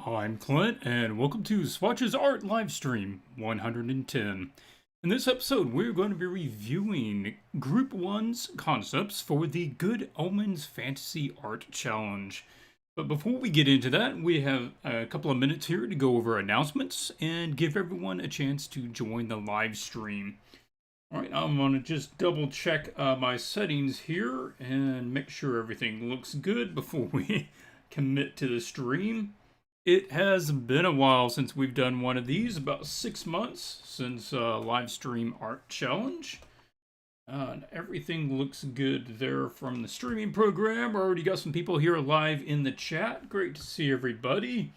I'm Clint, and welcome to Swatches Art Livestream 110. In this episode, we're going to be reviewing Group 1's concepts for the Good Omens Fantasy Art Challenge. But before we get into that, we have a couple of minutes here to go over announcements and give everyone a chance to join the live stream. Alright, I'm going to just double check my settings here and make sure everything looks good before we commit to the stream. It has been a while since we've done one of these, about 6 months since live stream art challenge. And everything looks good there from the streaming program. Already got some people here live in the chat. Great to see everybody.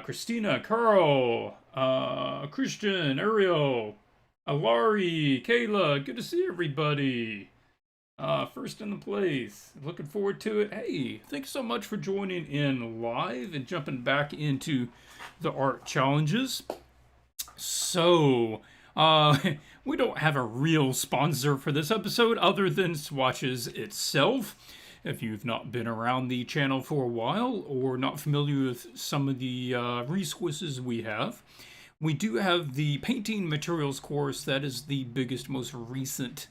Christina, Carl, Christian, Ariel, Alari, Kayla, good to see everybody. First in the place. Looking forward to it. Hey, thanks so much for joining in live and jumping back into the art challenges. So, we don't have a real sponsor for this episode other than Swatches itself. If you've not been around the channel for a while or not familiar with some of the resources we have, we do have the painting materials course. That is the biggest, most recent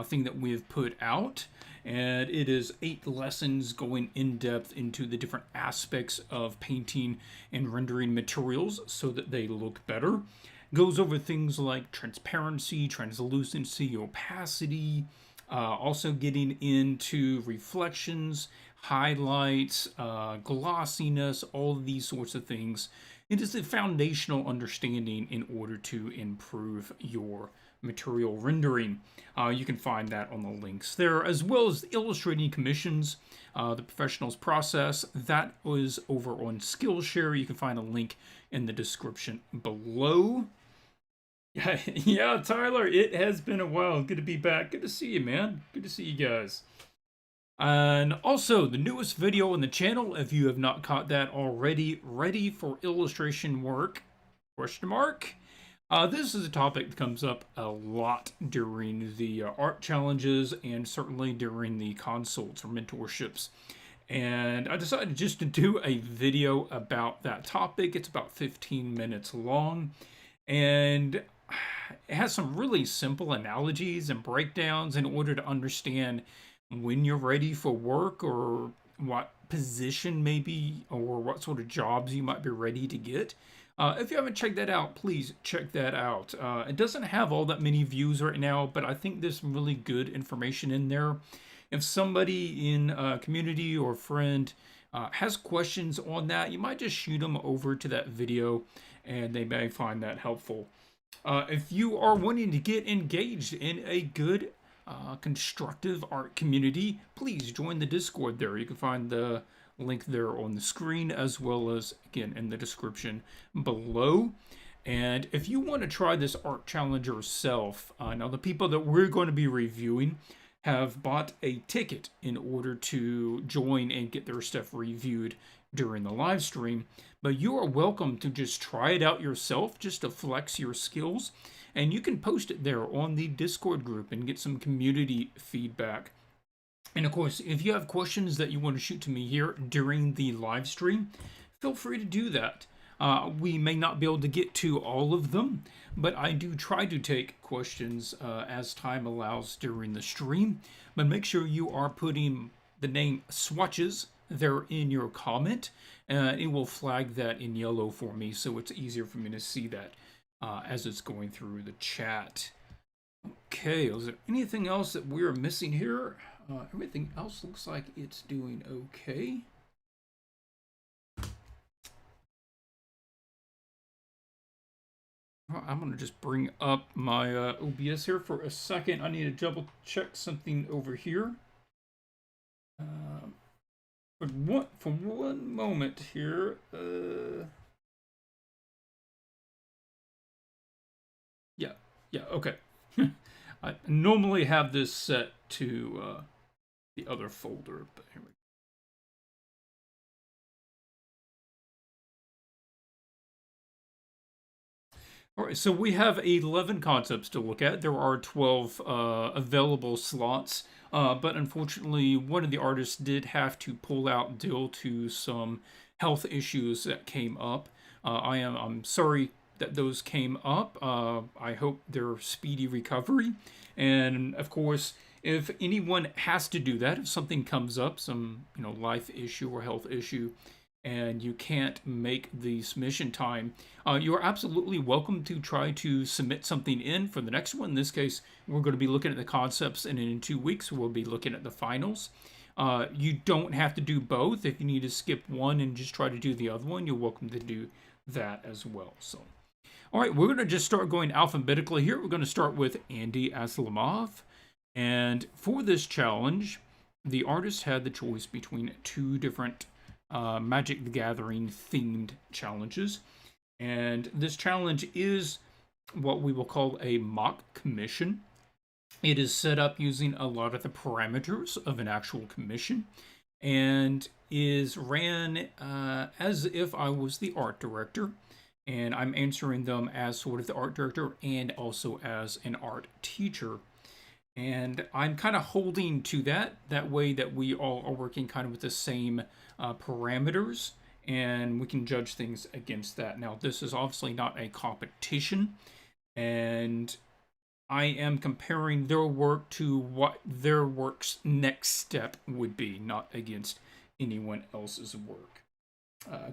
thing that we have put out, and it is 8 lessons going in depth into the different aspects of painting and rendering materials so that they look better. Goes over things like transparency, translucency, opacity, also getting into reflections, highlights, glossiness, all of these sorts of things. It is a foundational understanding in order to improve your material rendering. You can find that on the links there, as well as illustrating commissions, the professional's process. That was over on Skillshare. You can find a link in the description below. Yeah, Tyler, it has been a while. Good to be back. Good to see you, man. Good to see you guys. And also, the newest video on the channel, if you have not caught that already, ready for illustration work, question mark. This is a topic that comes up a lot during the art challenges and certainly during the consults or mentorships. And I decided just to do a video about that topic. It's about 15 minutes long, and it has some really simple analogies and breakdowns in order to understand when you're ready for work or what position maybe or what sort of jobs you might be ready to get. If you haven't checked that out, please check that out. It doesn't have all that many views right now, but I think there's some really good information in there. If somebody in a community or friend has questions on that, you might just shoot them over to that video and they may find that helpful. If you are wanting to get engaged in a good, constructive art community, please join the Discord there. You can find the link there on the screen, as well as again in the description below. And if you want to try this art challenge yourself, now the people that we're going to be reviewing have bought a ticket in order to join and get their stuff reviewed during the live stream, but you are welcome to just try it out yourself just to flex your skills, and you can post it there on the Discord group and get some community feedback. And of course, if you have questions that you want to shoot to me here during the live stream, feel free to do that. We may not be able to get to all of them, but I do try to take questions as time allows during the stream. But make sure you are putting the name Swatches there in your comment. It will flag that in yellow for me, so it's easier for me to see that as it's going through the chat. Okay, is there anything else that we're missing here? Everything else looks like it's doing okay. I'm going to just bring up my OBS here for a second. I need to double check something over here. For one moment here. Yeah, okay. I normally have this set to the other folder, but here we go. All right, so we have 11 concepts to look at. There are 12 available slots, but unfortunately, one of the artists did have to pull out due to some health issues that came up. I'm sorry that those came up. I hope their speedy recovery. And of course, if anyone has to do that, if something comes up, some life issue or health issue, and you can't make the submission time, you're absolutely welcome to try to submit something in for the next one. In this case, we're going to be looking at the concepts, and in 2 weeks, we'll be looking at the finals. You don't have to do both. If you need to skip one and just try to do the other one, you're welcome to do that as well. So, all right, we're going to just start going alphabetically here. We're going to start with Andy Aslamov. And for this challenge, the artist had the choice between 2 different Magic the Gathering themed challenges. And this challenge is what we will call a mock commission. It is set up using a lot of the parameters of an actual commission and is ran as if I was the art director, and I'm answering them as sort of the art director and also as an art teacher. And I'm kind of holding to that way that we all are working kind of with the same parameters, and we can judge things against that. Now, this is obviously not a competition, and I am comparing their work to what their work's next step would be, not against anyone else's work.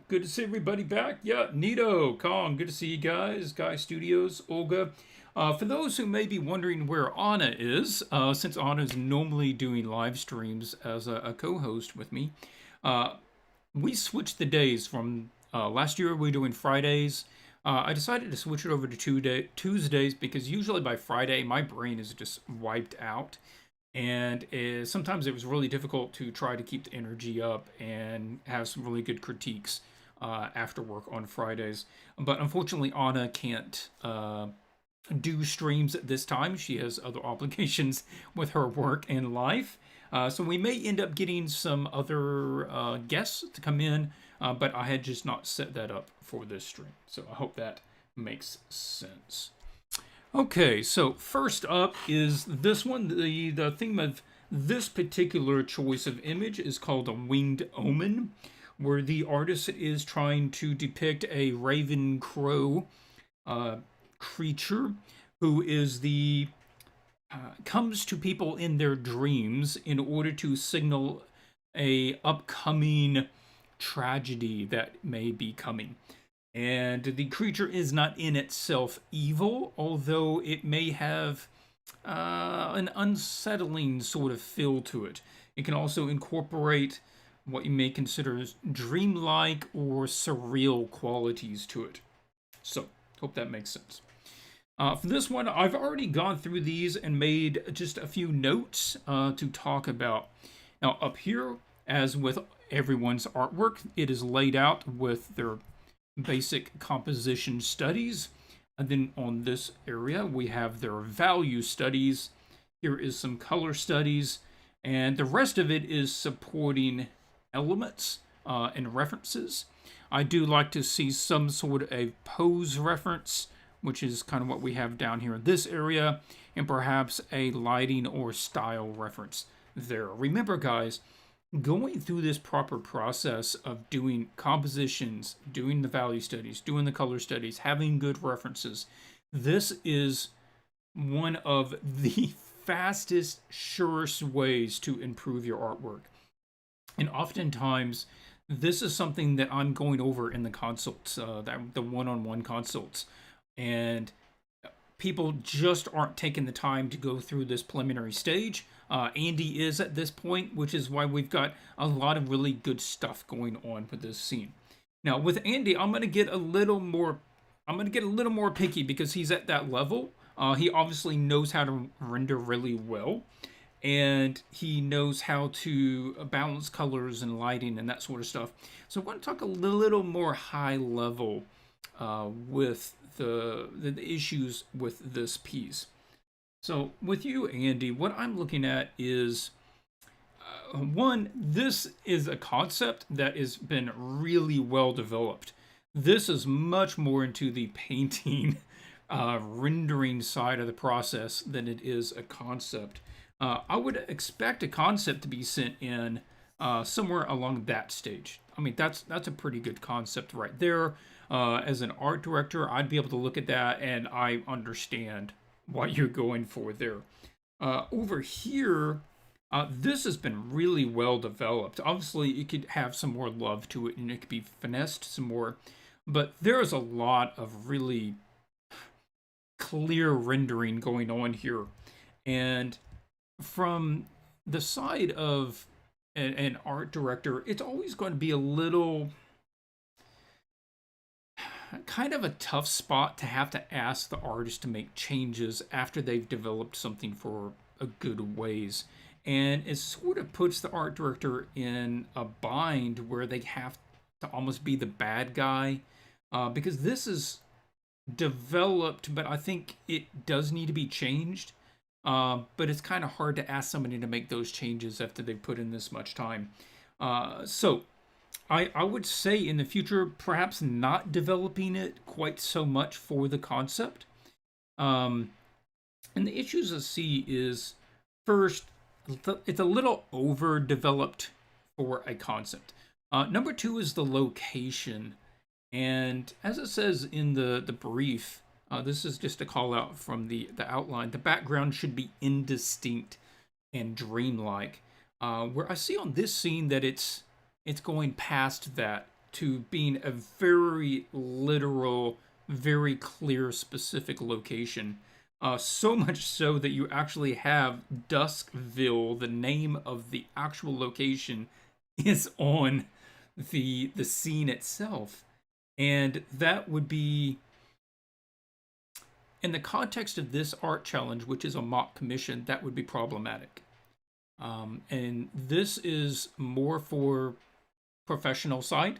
Good to see everybody back. Yeah, Nito, Kong, good to see you guys. Guy Studios, Olga. For those who may be wondering where Anna is, since Anna's normally doing live streams as a co-host with me, we switched the days from last year we were doing Fridays. I decided to switch it over to Tuesdays because usually by Friday my brain is just wiped out, and sometimes it was really difficult to try to keep the energy up and have some really good critiques after work on Fridays. But unfortunately, Anna can't do streams at this time. She has other obligations with her work and life. So we may end up getting some other guests to come in, but I had just not set that up for this stream. So I hope that makes sense. Okay, so first up is this one. The theme of this particular choice of image is called a winged omen, where the artist is trying to depict a raven crow creature who is comes to people in their dreams in order to signal a upcoming tragedy that may be coming. And the creature is not in itself evil, although it may have an unsettling sort of feel to it. It can also incorporate what you may consider as dreamlike or surreal qualities to it. So, hope that makes sense. For this one, I've already gone through these and made just a few notes to talk about. Now, up here, as with everyone's artwork, it is laid out with their basic composition studies. And then on this area, we have their value studies. Here is some color studies. And the rest of it is supporting elements and references. I do like to see some sort of a pose reference, which is kind of what we have down here in this area, and perhaps a lighting or style reference there. Remember, guys, going through this proper process of doing compositions, doing the value studies, doing the color studies, having good references, this is one of the fastest, surest ways to improve your artwork. And oftentimes, this is something that I'm going over in the consults, the one-on-one consults. And people just aren't taking the time to go through this preliminary stage. Andy is at this point, which is why we've got a lot of really good stuff going on with this scene. Now, with Andy, I'm going to get a little more picky because he's at that level. He obviously knows how to render really well, and he knows how to balance colors and lighting and that sort of stuff. So I want to talk a little more high level with the issues with this piece. So with you, Andy, what I'm looking at is one, this is a concept that has been really well developed. This is much more into the painting rendering side of the process than it is a concept. I would expect a concept to be sent in somewhere along that stage. I mean, that's a pretty good concept right there. As an art director, I'd be able to look at that and I understand what you're going for there. Over here, this has been really well developed. Obviously, it could have some more love to it and it could be finessed some more, but there's a lot of really clear rendering going on here. And from the side of an art director, it's always going to be a little kind of a tough spot to have to ask the artist to make changes after they've developed something for a good ways. And it sort of puts the art director in a bind where they have to almost be the bad guy, because this is developed, but I think it does need to be changed. But it's kind of hard to ask somebody to make those changes after they've put in this much time. So I would say in the future, perhaps not developing it quite so much for the concept. And the issues I see is, first, it's a little overdeveloped for a concept. Number two is the location. And as it says in the brief, this is just a call out from the outline. The background should be indistinct and dreamlike. Where I see on this scene that it's going past that to being a very literal, very clear, specific location. So much so that you actually have Duskville, the name of the actual location, is on the scene itself. And that would be, in the context of this art challenge, which is a mock commission, that would be problematic. And this is more for professional side.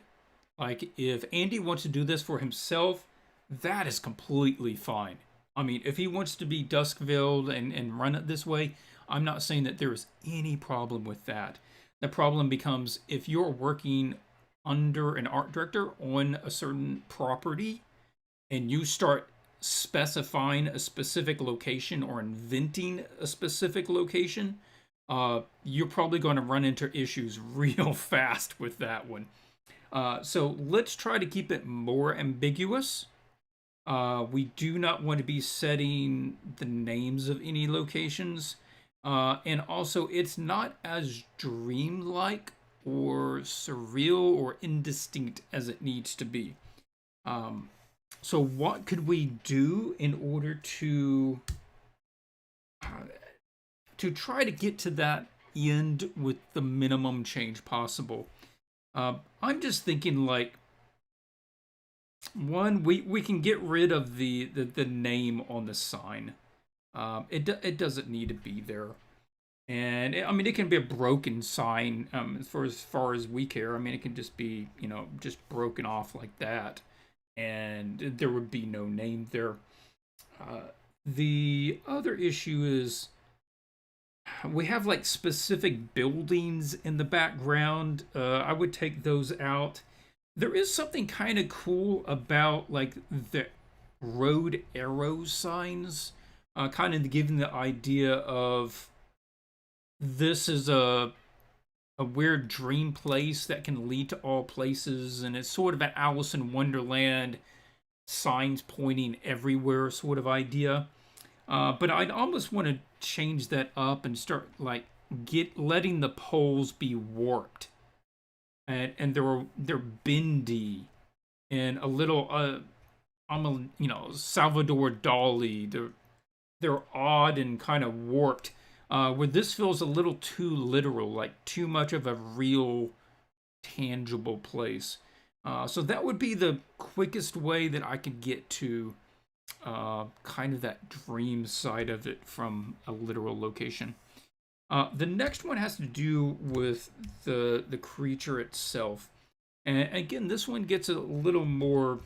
Like, if Andy wants to do this for himself, that is completely fine. I mean, if he wants to be Duskville and run it this way, I'm not saying that there is any problem with that. The problem becomes if you're working under an art director on a certain property and you start specifying a specific location or inventing a specific location, you're probably going to run into issues real fast with that one. So let's try to keep it more ambiguous. We do not want to be setting the names of any locations. And also, it's not as dreamlike or surreal or indistinct as it needs to be. So what could we do in order to try to get to that end with the minimum change possible? I'm just thinking, like, one, we can get rid of the name on the sign. It doesn't need to be there. And I mean, it can be a broken sign, as far as we care. I mean, it can just be, just broken off like that, and there would be no name there. The other issue is we have like specific buildings in the background. I would take those out. There is something kind of cool about like the road arrow signs, kind of giving the idea of this is a weird dream place that can lead to all places, and it's sort of an Alice in Wonderland, signs pointing everywhere sort of idea. But I'd almost want to change that up and start like letting the poles be warped, and they're bendy and a little Salvador Dali. They're odd and kind of warped. Where this feels a little too literal, like too much of a real, tangible place. So that would be the quickest way that I could get to kind of that dream side of it from a literal location. The next one has to do with the creature itself. And again, this one gets a little more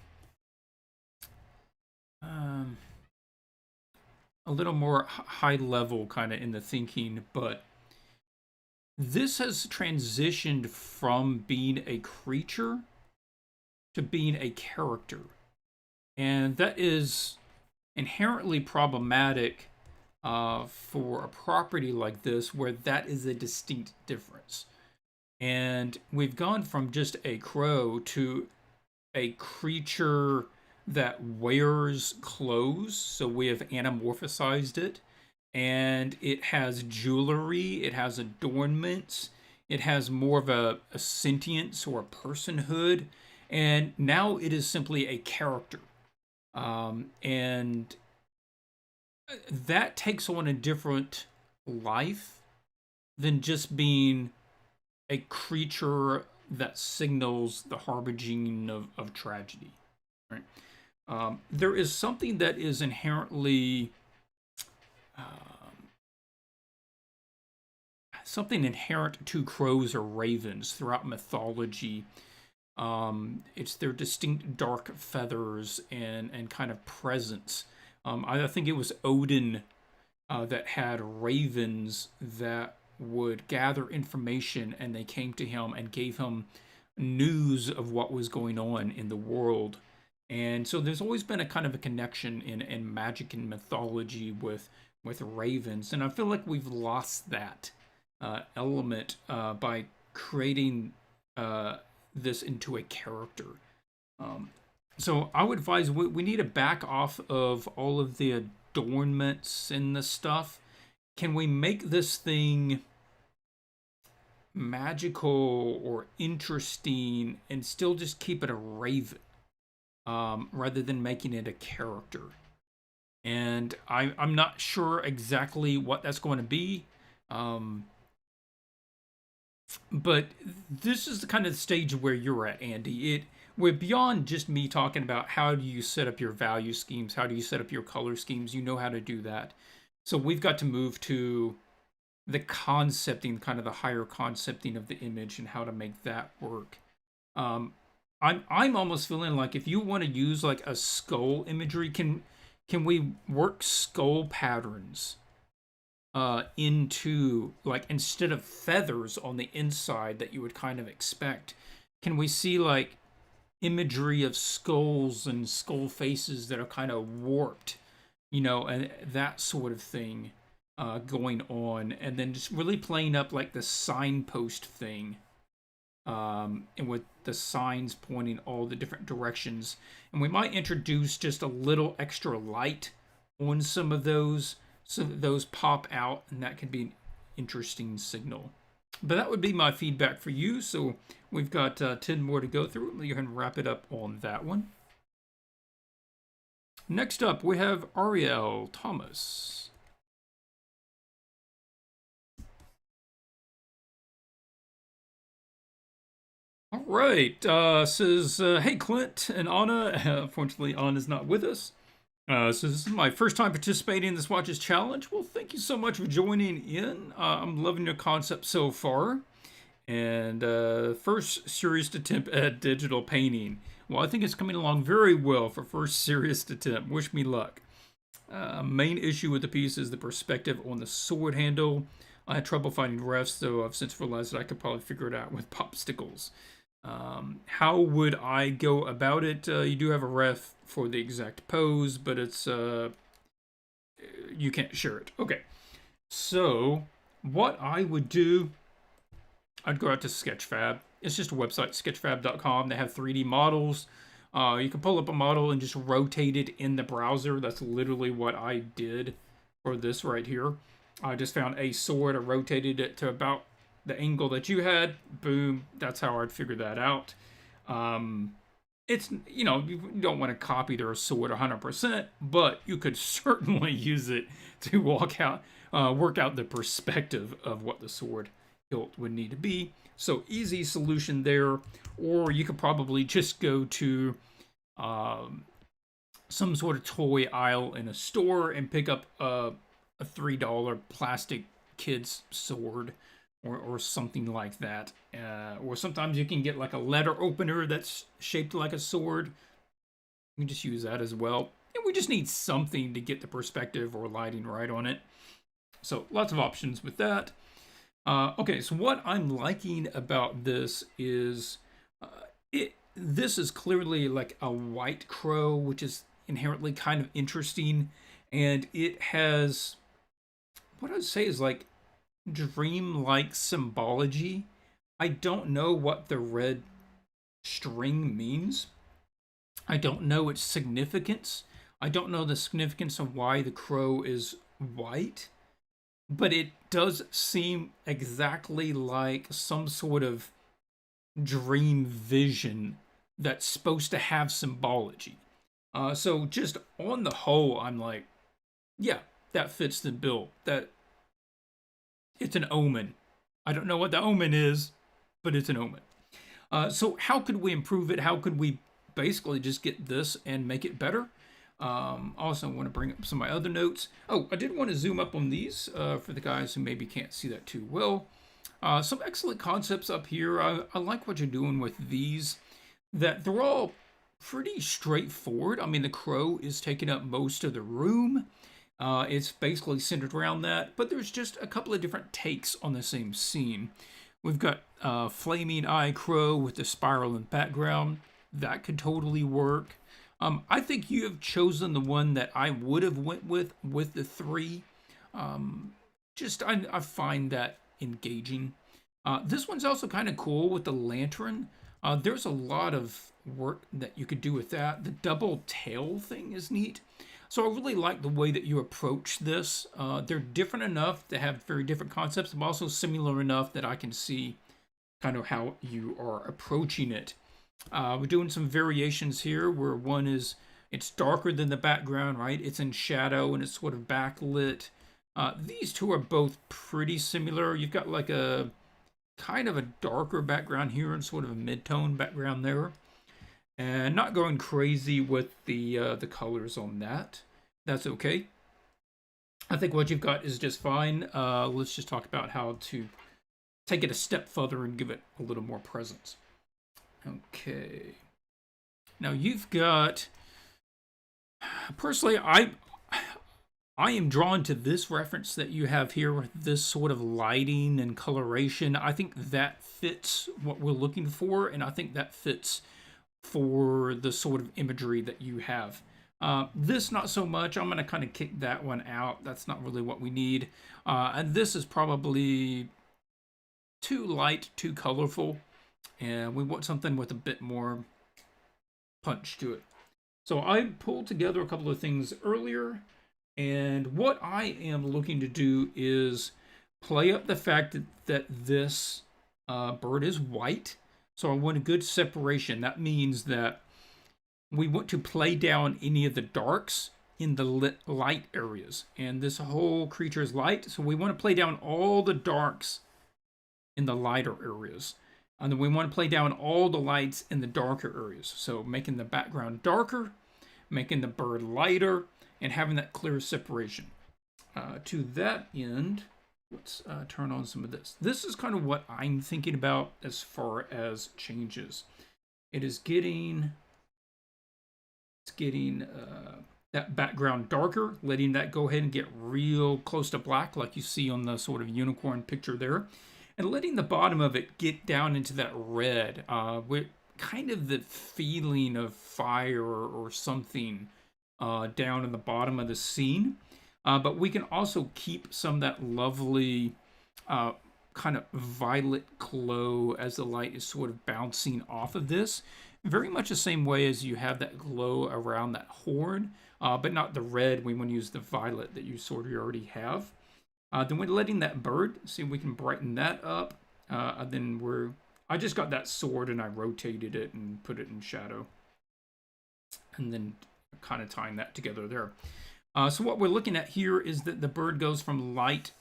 high level kind of in the thinking, but this has transitioned from being a creature to being a character. And that is inherently problematic for a property like this, where that is a distinct difference. And we've gone from just a crow to a creature that wears clothes. So we have anamorphosized it. And it has jewelry, it has adornments, it has more of a sentience or a personhood. And now it is simply a character. And that takes on a different life than just being a creature that signals the harbinging of tragedy. Right? There is something that is inherently something inherent to crows or ravens throughout mythology. It's their distinct dark feathers and kind of presence. I think it was Odin that had ravens that would gather information, and they came to him and gave him news of what was going on in the world. And so there's always been a kind of a connection in magic and mythology with ravens, and I feel like we've lost that element by creating this into a character. So I would advise we need to back off of all of the adornments and the stuff. Can we make this thing magical or interesting and still just keep it a raven rather than making it a character? And I'm not sure exactly what that's going to be. But this is the kind of stage where you're at, Andy. We're beyond just me talking about how do you set up your value schemes, how do you set up your color schemes. You know how to do that. So we've got to move to the concepting, kind of the higher concepting of the image and how to make that work. I'm almost feeling like if you want to use like a skull imagery, can we work skull patterns into, like, instead of feathers on the inside that you would kind of expect, can we see like imagery of skulls and skull faces that are kind of warped, and that sort of thing going on, and then just really playing up like the signpost thing, and with the signs pointing all the different directions. And we might introduce just a little extra light on some of those so that those pop out, and that could be an interesting signal. But that would be my feedback for you. So we've got 10 more to go through. You can wrap it up on that one. Next up, we have Ariel Thomas. All right. Says, hey, Clint and Anna. Unfortunately, Anna's not with us. So this is my first time participating in the Swatches Challenge. Well, thank you so much for joining in. I'm loving your concept so far. And first serious attempt at digital painting. Well, I think it's coming along very well for first serious attempt. Wish me luck. Main issue with the piece is the perspective on the sword handle. I had trouble finding refs, though I've since realized that I could probably figure it out with popsicles. How would I go about it? You do have a ref for the exact pose, but it's you can't share it. Okay, so what I would do, I'd go out to Sketchfab. It's just a website, sketchfab.com. They have 3D models. You can pull up a model and just rotate it in the browser. That's literally what I did for this right here. I just found a sword, I rotated it to about the angle that you had. Boom, that's how I'd figure that out. It's, you don't want to copy their sword 100%, but you could certainly use it to work out the perspective of what the sword hilt would need to be. So easy solution there. Or you could probably just go to some sort of toy aisle in a store and pick up a $3 plastic kid's sword or something like that. Or sometimes you can get like a letter opener that's shaped like a sword. You can just use that as well. And we just need something to get the perspective or lighting right on it. So lots of options with that. Okay, so what I'm liking about this is this is clearly like a white crow, which is inherently kind of interesting. And it has, what I'd say is like dream-like symbology I don't know what the red string means. I don't know its significance. I don't know the significance of why the crow is white, but it does seem exactly like some sort of dream vision that's supposed to have symbology. So just on the whole, I'm like, yeah, that fits the bill. That it's an omen. I don't know what the omen is, but it's an omen. So how could we improve it? How could we basically just get this and make it better? Also, want to bring up some of my other notes. Oh, I did want to zoom up on these for the guys who maybe can't see that too well. Some excellent concepts up here. I like what you're doing with these. That they're all pretty straightforward. I mean, the crow is taking up most of the room. It's basically centered around that, but there's just a couple of different takes on the same scene. We've got Flaming Eye Crow with the spiral in the background. That could totally work. I think you have chosen the one that I would have went with the three. I find that engaging. This one's also kind of cool with the lantern. There's a lot of work that you could do with that. The double tail thing is neat. So I really like the way that you approach this. They're different enough to have very different concepts, but also similar enough that I can see kind of how you are approaching it. We're doing some variations here where one is, it's darker than the background, right? It's in shadow and it's sort of backlit. These two are both pretty similar. You've got like a kind of a darker background here and sort of a mid-tone background there. And not going crazy with the colors on that. That's okay. I think what you've got is just fine. Let's just talk about how to take it a step further and give it a little more presence. Okay. Now you've got, personally, I am drawn to this reference that you have here with this sort of lighting and coloration. I think that fits what we're looking for, and I think that fits for the sort of imagery that you have. This, not so much. I'm going to kind of kick that one out. That's not really what we need. And this is probably too light, too colorful, and we want something with a bit more punch to it. So I pulled together a couple of things earlier, and what I am looking to do is play up the fact that this bird is white. So I want a good separation. That means that we want to play down any of the darks in the light areas. And this whole creature is light, so we want to play down all the darks in the lighter areas. And then we want to play down all the lights in the darker areas. So making the background darker, making the bird lighter, and having that clear separation. To that end, let's turn on some of this. This is kind of what I'm thinking about as far as changes. It is getting, that background darker, letting that go ahead and get real close to black like you see on the sort of unicorn picture there. And letting the bottom of it get down into that red, with kind of the feeling of fire or something down in the bottom of the scene. But we can also keep some of that lovely kind of violet glow as the light is sort of bouncing off of this. Very much the same way as you have that glow around that horn, but not the red. We want to use the violet that you sort of already have. Then we're letting that bird, see if we can brighten that up. I just got that sword and I rotated it and put it in shadow. And then kind of tying that together there. So what we're looking at here is that the bird goes from light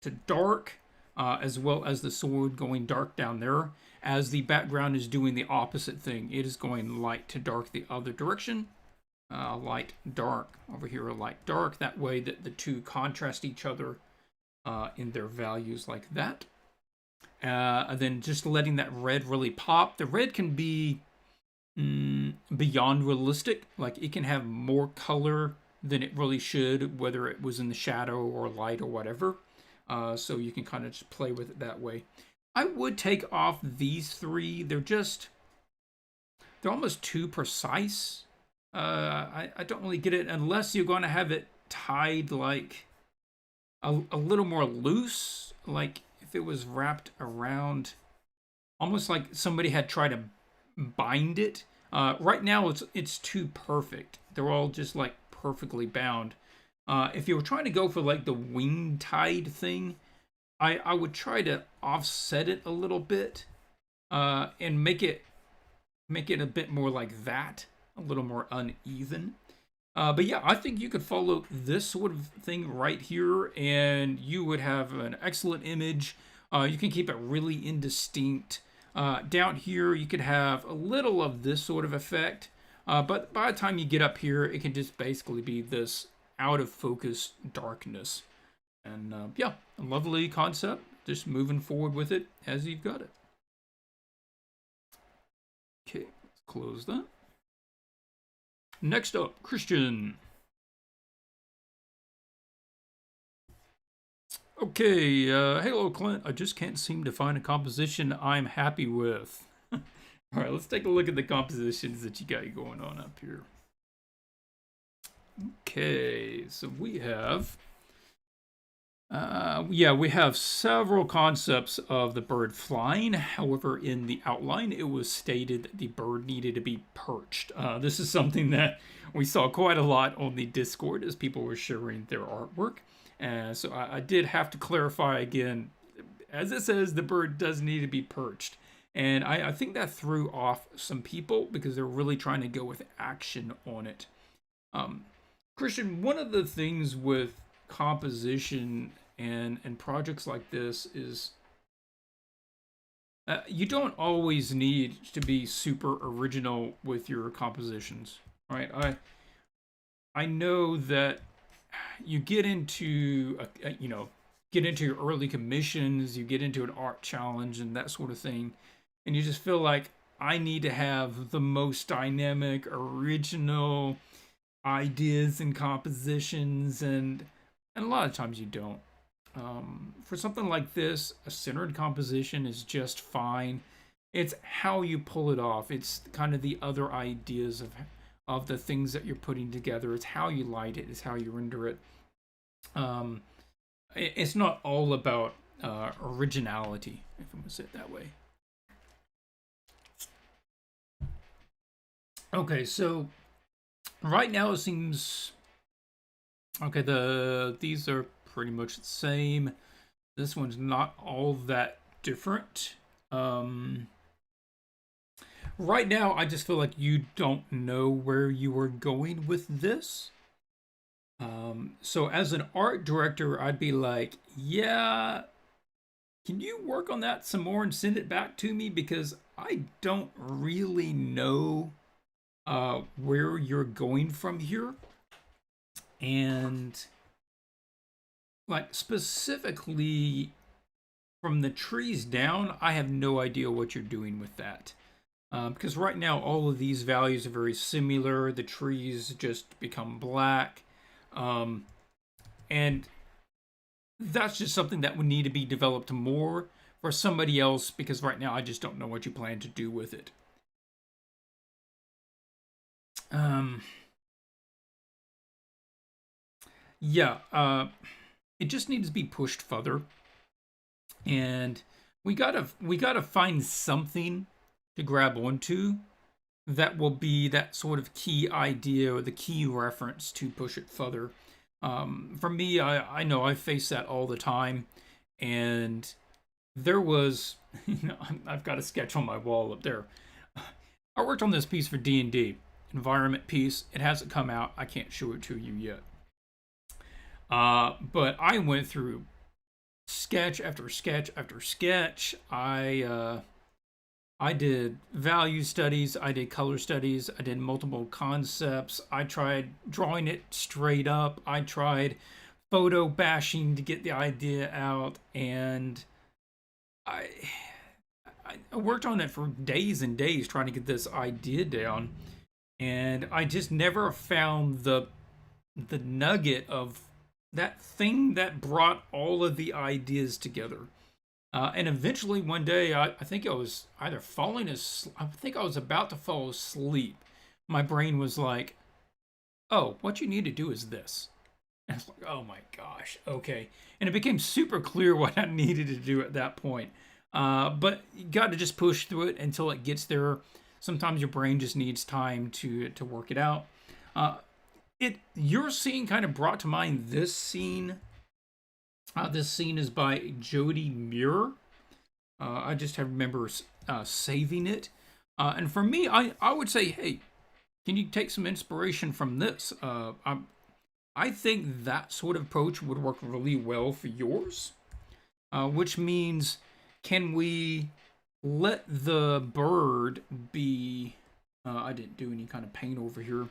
to dark, as well as the sword going dark down there, as the background is doing the opposite thing. It is going light to dark the other direction. Light, dark, over here, light, dark. That way that the two contrast each other in their values like that. And then just letting that red really pop. The red can be beyond realistic. Like it can have more color than it really should, whether it was in the shadow or light or whatever. So you can kind of just play with it that way. I would take off these three. They're almost too precise. I don't really get it unless you're going to have it tied like a little more loose, like if it was wrapped around almost like somebody had tried to bind it. Right now, it's too perfect. They're all just like perfectly bound. If you were trying to go for like the wing tide thing, I would try to offset it a little bit, and make it a bit more like that, a little more uneven. But yeah, I think you could follow this sort of thing right here, and you would have an excellent image. You can keep it really indistinct. Down here, you could have a little of this sort of effect, but by the time you get up here, it can just basically be this out of focus darkness. And yeah, a lovely concept. Just moving forward with it as you've got it. Okay, let's close that. Next up, Christian. Okay, hello Clint. I just can't seem to find a composition I'm happy with. All right, let's take a look at the compositions that you got going on up here. Okay, so we have we have several concepts of the bird flying. However, in the outline, it was stated that the bird needed to be perched. This is something that we saw quite a lot on the Discord as people were sharing their artwork. So I did have to clarify again. As it says, the bird does need to be perched. And I think that threw off some people because they're really trying to go with action on it. Christian, one of the things with composition and projects like this is you don't always need to be super original with your compositions, right? I know that you get into get into your early commissions, you get into an art challenge and that sort of thing, and you just feel like I need to have the most dynamic, original ideas and compositions, and a lot of times you don't. For something like this, a centered composition is just fine. It's how you pull it off. It's kind of the other ideas of the things that you're putting together. It's how you light it. It's how you render it. It's not all about originality, if I'm going to say it that way. Okay, so right now it seems okay. These are pretty much the same. This one's not all that different. Right now, I just feel like you don't know where you are going with this. So as an art director, I'd be like, yeah, can you work on that some more and send it back to me? Because I don't really know where you're going from here. And like specifically from the trees down, I have no idea what you're doing with that. Because right now all of these values are very similar. The trees just become black. And that's just something that would need to be developed more for somebody else, because right now I just don't know what you plan to do with it. Yeah, it just needs to be pushed further, and we gotta find something to grab onto that will be that sort of key idea or the key reference to push it further. For me, I know I face that all the time, and there was, I've got a sketch on my wall up there. I worked on this piece for D&D, environment piece. It hasn't come out. I can't show it to you yet. But I went through sketch after sketch after sketch. I did value studies, I did color studies, I did multiple concepts. I tried drawing it straight up. I tried photo bashing to get the idea out, and I I worked on it for days and days trying to get this idea down, and I just never found the nugget of that thing that brought all of the ideas together. And eventually one day, I think I was either falling asleep, I think I was about to fall asleep. My brain was like, oh, what you need to do is this. And it's like, oh my gosh, okay. And it became super clear what I needed to do at that point. But you got to just push through it until it gets there. Sometimes your brain just needs time to work it out. Your scene kind of brought to mind this scene. This scene is by Jody Muir. I just remember saving it. And for me, I would say, hey, can you take some inspiration from this? I think that sort of approach would work really well for yours. Which means, can we let the bird be... I didn't do any kind of paint over here.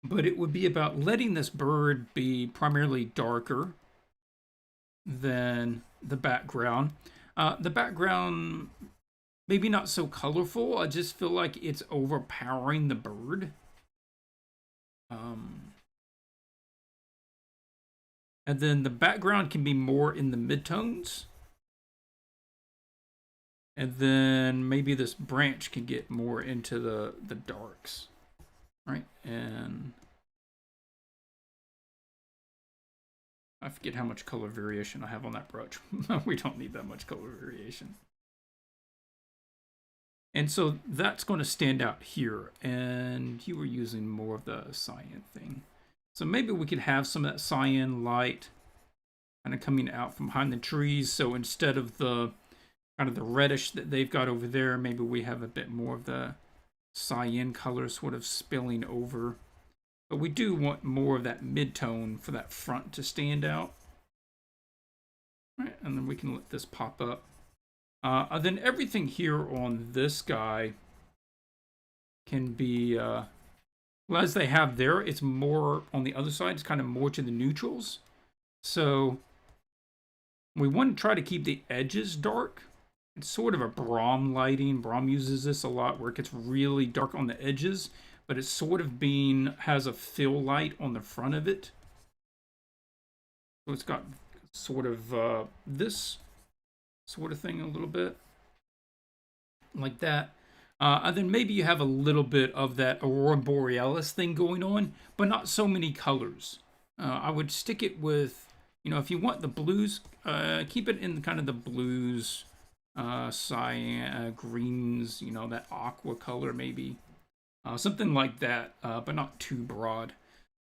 But it would be about letting this bird be primarily darker than the background. The background, maybe not so colorful. I just feel like it's overpowering the bird. And then the background can be more in the midtones. And then maybe this branch can get more into the darks. Right? And I forget how much color variation I have on that brush. We don't need that much color variation. And so that's going to stand out here. And you were using more of the cyan thing. So maybe we could have some of that cyan light kind of coming out from behind the trees. So instead of the kind of the reddish that they've got over there, maybe we have a bit more of the cyan color sort of spilling over. But we do want more of that mid-tone for that front to stand out. All right, and then we can let this pop up. Then everything here on this guy can be, well, as they have there, it's more on the other side. It's kind of more to the neutrals. So we want to try to keep the edges dark. It's sort of a Brom lighting. Brom uses this a lot where it gets really dark on the edges, but it's sort of has a fill light on the front of it. So it's got sort of this sort of thing a little bit like that. And then maybe you have a little bit of that Aurora Borealis thing going on, but not so many colors. I would stick it with, if you want the blues, keep it in kind of the blues, cyan, greens, that aqua color maybe. Something like that, but not too broad.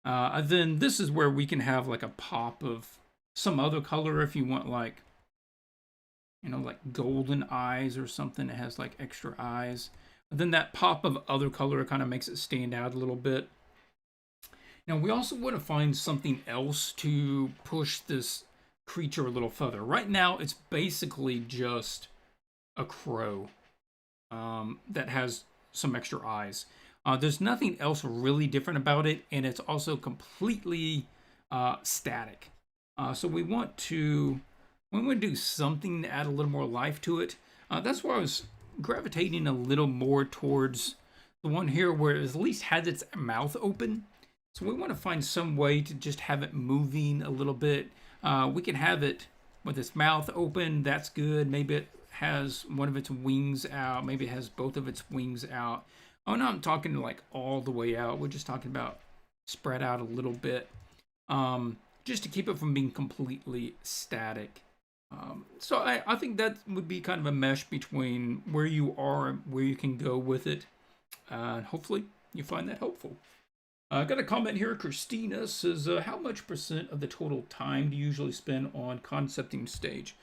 Then this is where we can have like a pop of some other color if you want, like, like golden eyes or something that has like extra eyes. And then that pop of other color kind of makes it stand out a little bit. Now we also want to find something else to push this creature a little further. Right now it's basically just a crow that has some extra eyes. There's nothing else really different about it, and it's also completely static. So we want to do something to add a little more life to it. That's why I was gravitating a little more towards the one here where it at least has its mouth open. So we want to find some way to just have it moving a little bit. We can have it with its mouth open. That's good. Maybe it has one of its wings out. Maybe it has both of its wings out. Oh, no, I'm talking like all the way out. We're just talking about spread out a little bit. Just to keep it from being completely static. So I think that would be kind of a mesh between where you are and where you can go with it. Hopefully you find that helpful. I got a comment here. Christina says, how much % of the total time do you usually spend on concepting stage?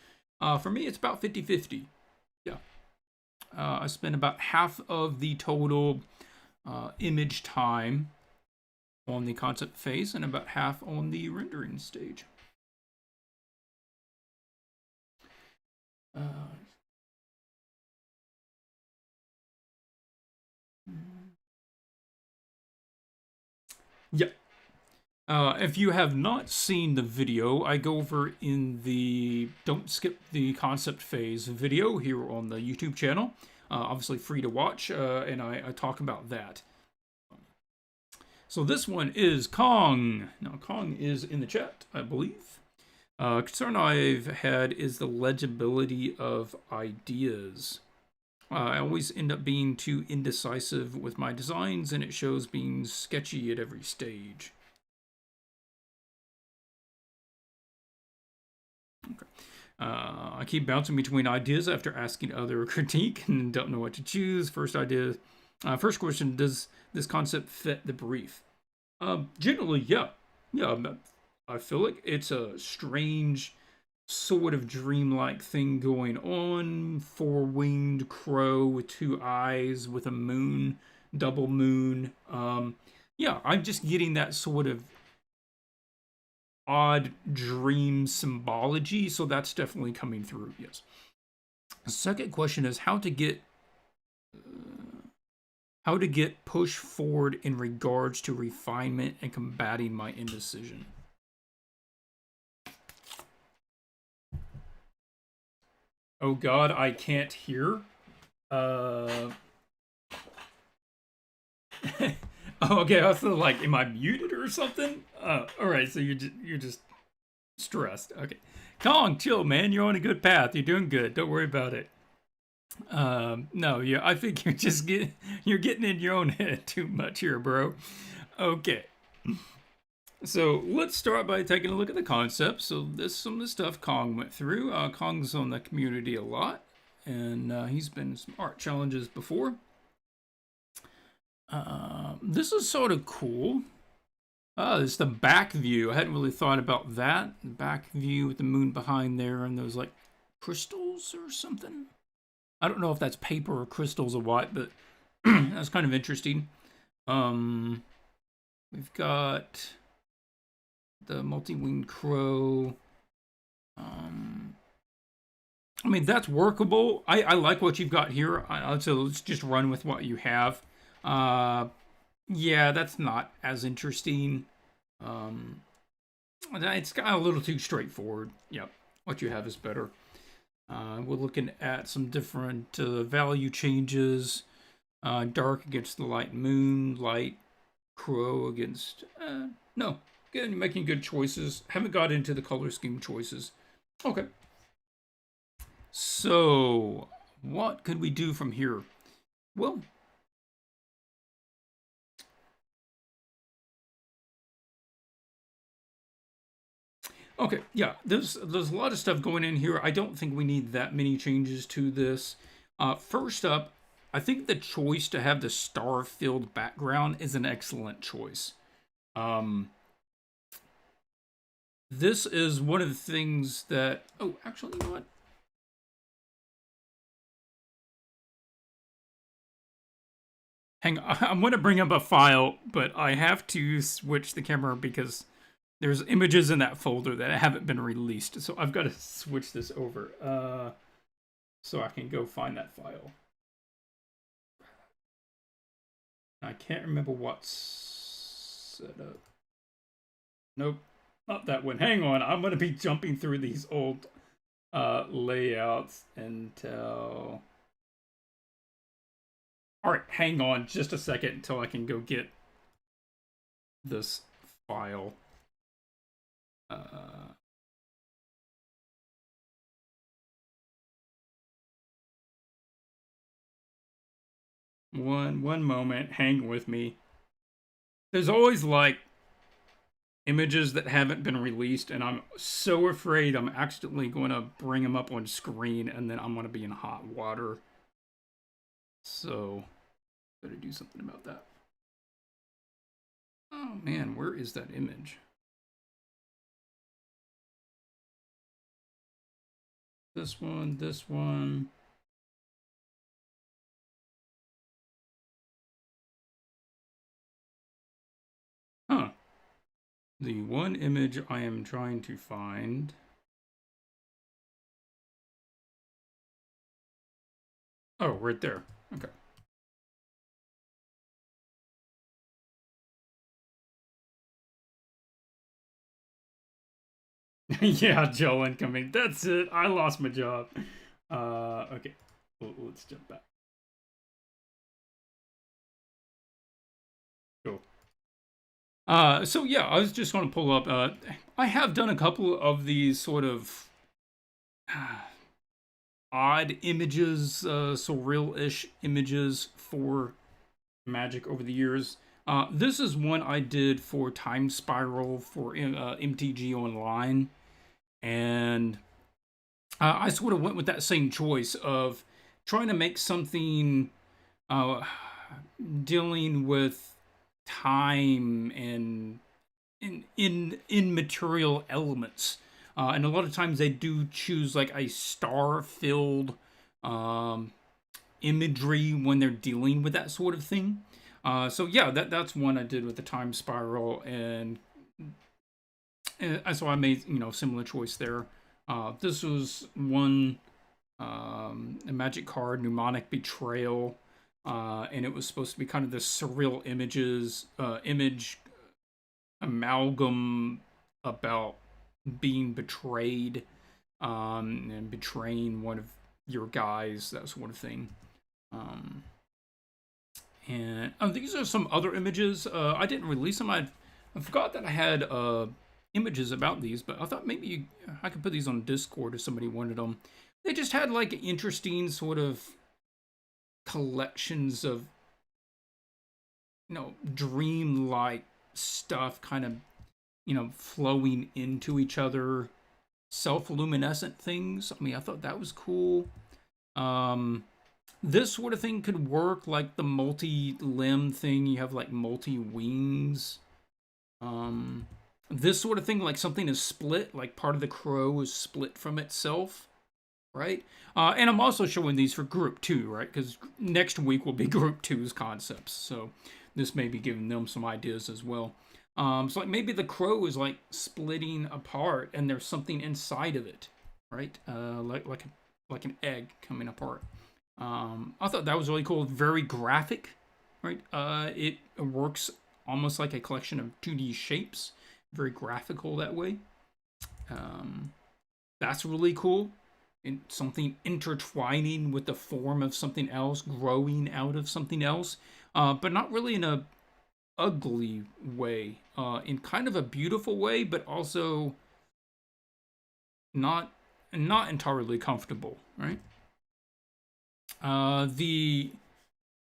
For me, it's about 50-50. Yeah. I spend about half of the total image time on the concept phase and about half on the rendering stage. Yeah. If you have not seen the video, I go over in the Don't Skip the Concept Phase video here on the YouTube channel. Obviously free to watch, and I talk about that. So this one is Kong. Now, Kong is in the chat, I believe. Concern I've had is the legibility of ideas. I always end up being too indecisive with my designs, and it shows being sketchy at every stage. Okay. I keep bouncing between ideas after asking other critique and don't know what to choose. First question: does this concept fit the brief? Generally, yeah, yeah. I feel like it's a strange sort of dreamlike thing going on. Four-winged crow with two eyes, with a moon, double moon. Yeah, I'm just getting that sort of odd dream symbology, so that's definitely coming through. Yes. The second question is how to get push forward in regards to refinement and combating my indecision. Oh God, I can't hear. Oh, okay. I was like, am I muted or something? All right. So you're just stressed. Okay, Kong, chill, man. You're on a good path. You're doing good. Don't worry about it. No, yeah, I think you're getting in your own head too much here, bro. Okay. So let's start by taking a look at the concept. So this some of the stuff Kong went through. Kong's on the community a lot, and he's been in some art challenges before. This is sort of cool. It's the back view. I hadn't really thought about that. The back view with the moon behind there and those like crystals or something. I don't know if that's paper or crystals or what, but that's kind of interesting. We've got the multi-winged crow. I mean, that's workable. I like what you've got here. So let's just run with what you have. Yeah, that's not as interesting. It's got a little too straightforward. Yep, what you have is better. We're looking at some different value changes. Dark against the light moon, light crow against... no, again, making good choices. Haven't got into the color scheme choices. Okay. So, what could we do from here? Well, okay, yeah, there's a lot of stuff going in here. I don't think we need that many changes to this. First up, I think the choice to have the star-filled background is an excellent choice. This is one of the things that... Oh, actually, you know what? Hang on, I'm going to bring up a file, but I have to switch the camera because there's images in that folder that haven't been released. So I've got to switch this over so I can go find that file. I can't remember what's set up. Nope, not that one. Hang on, I'm going to be jumping through these old layouts until... Alright, hang on just a second until I can go get this file. One moment, hang with me. There's always like images that haven't been released, and I'm so afraid I'm accidentally going to bring them up on screen, and then I'm going to be in hot water. So, better do something about that. Oh man, where is that image? This one, this one. Huh. The one image I am trying to find. Oh, right there. Okay. Yeah, Joe incoming. That's it. I lost my job. Okay. Let's jump back. Cool. So yeah, I was just going to pull up. I have done a couple of these sort of odd images, surreal-ish images for Magic over the years. This is one I did for Time Spiral for MTG Online, and I sort of went with that same choice of trying to make something uh, dealing with time and in material elements. And a lot of times they do choose like a star filled um, imagery when they're dealing with that sort of thing. So yeah, that's one I did with the time spiral, and so I made similar choice there. This was one a magic card, mnemonic betrayal, and it was supposed to be kind of this surreal image amalgam about being betrayed, and betraying one of your guys, that sort of thing. Um, and these are some other images. I didn't release them. I forgot that I had images about these, but I thought maybe I could put these on Discord if somebody wanted them. They just had like interesting sort of collections of dream-like stuff, kind of flowing into each other, self-luminescent things. I mean, I thought that was cool. This sort of thing could work, like the multi-limb thing. You have like multi-wings. This sort of thing, like something is split, like part of the crow is split from itself, right? And I'm also showing these for group 2, right? Because next week will be group 2's concepts. So this may be giving them some ideas as well. So like maybe the crow is like splitting apart and there's something inside of it, right? Like an egg coming apart. I thought that was really cool. Very graphic, right? It works almost like a collection of 2D shapes. Very graphical that way. That's really cool. And something intertwining with the form of something else, growing out of something else, but not really in a ugly way, in kind of a beautiful way, but also not entirely comfortable, right? The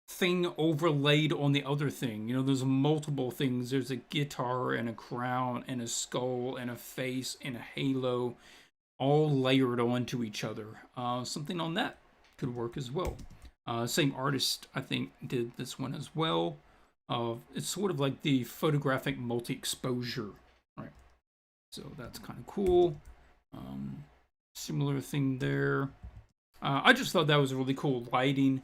thing overlaid on the other thing. There's multiple things. There's a guitar and a crown and a skull and a face and a halo, all layered onto each other. Something on that could work as well. Same artist, I think, did this one as well. It's sort of like the photographic multi-exposure, right? So that's kind of cool. Similar thing there. I just thought that was really cool lighting,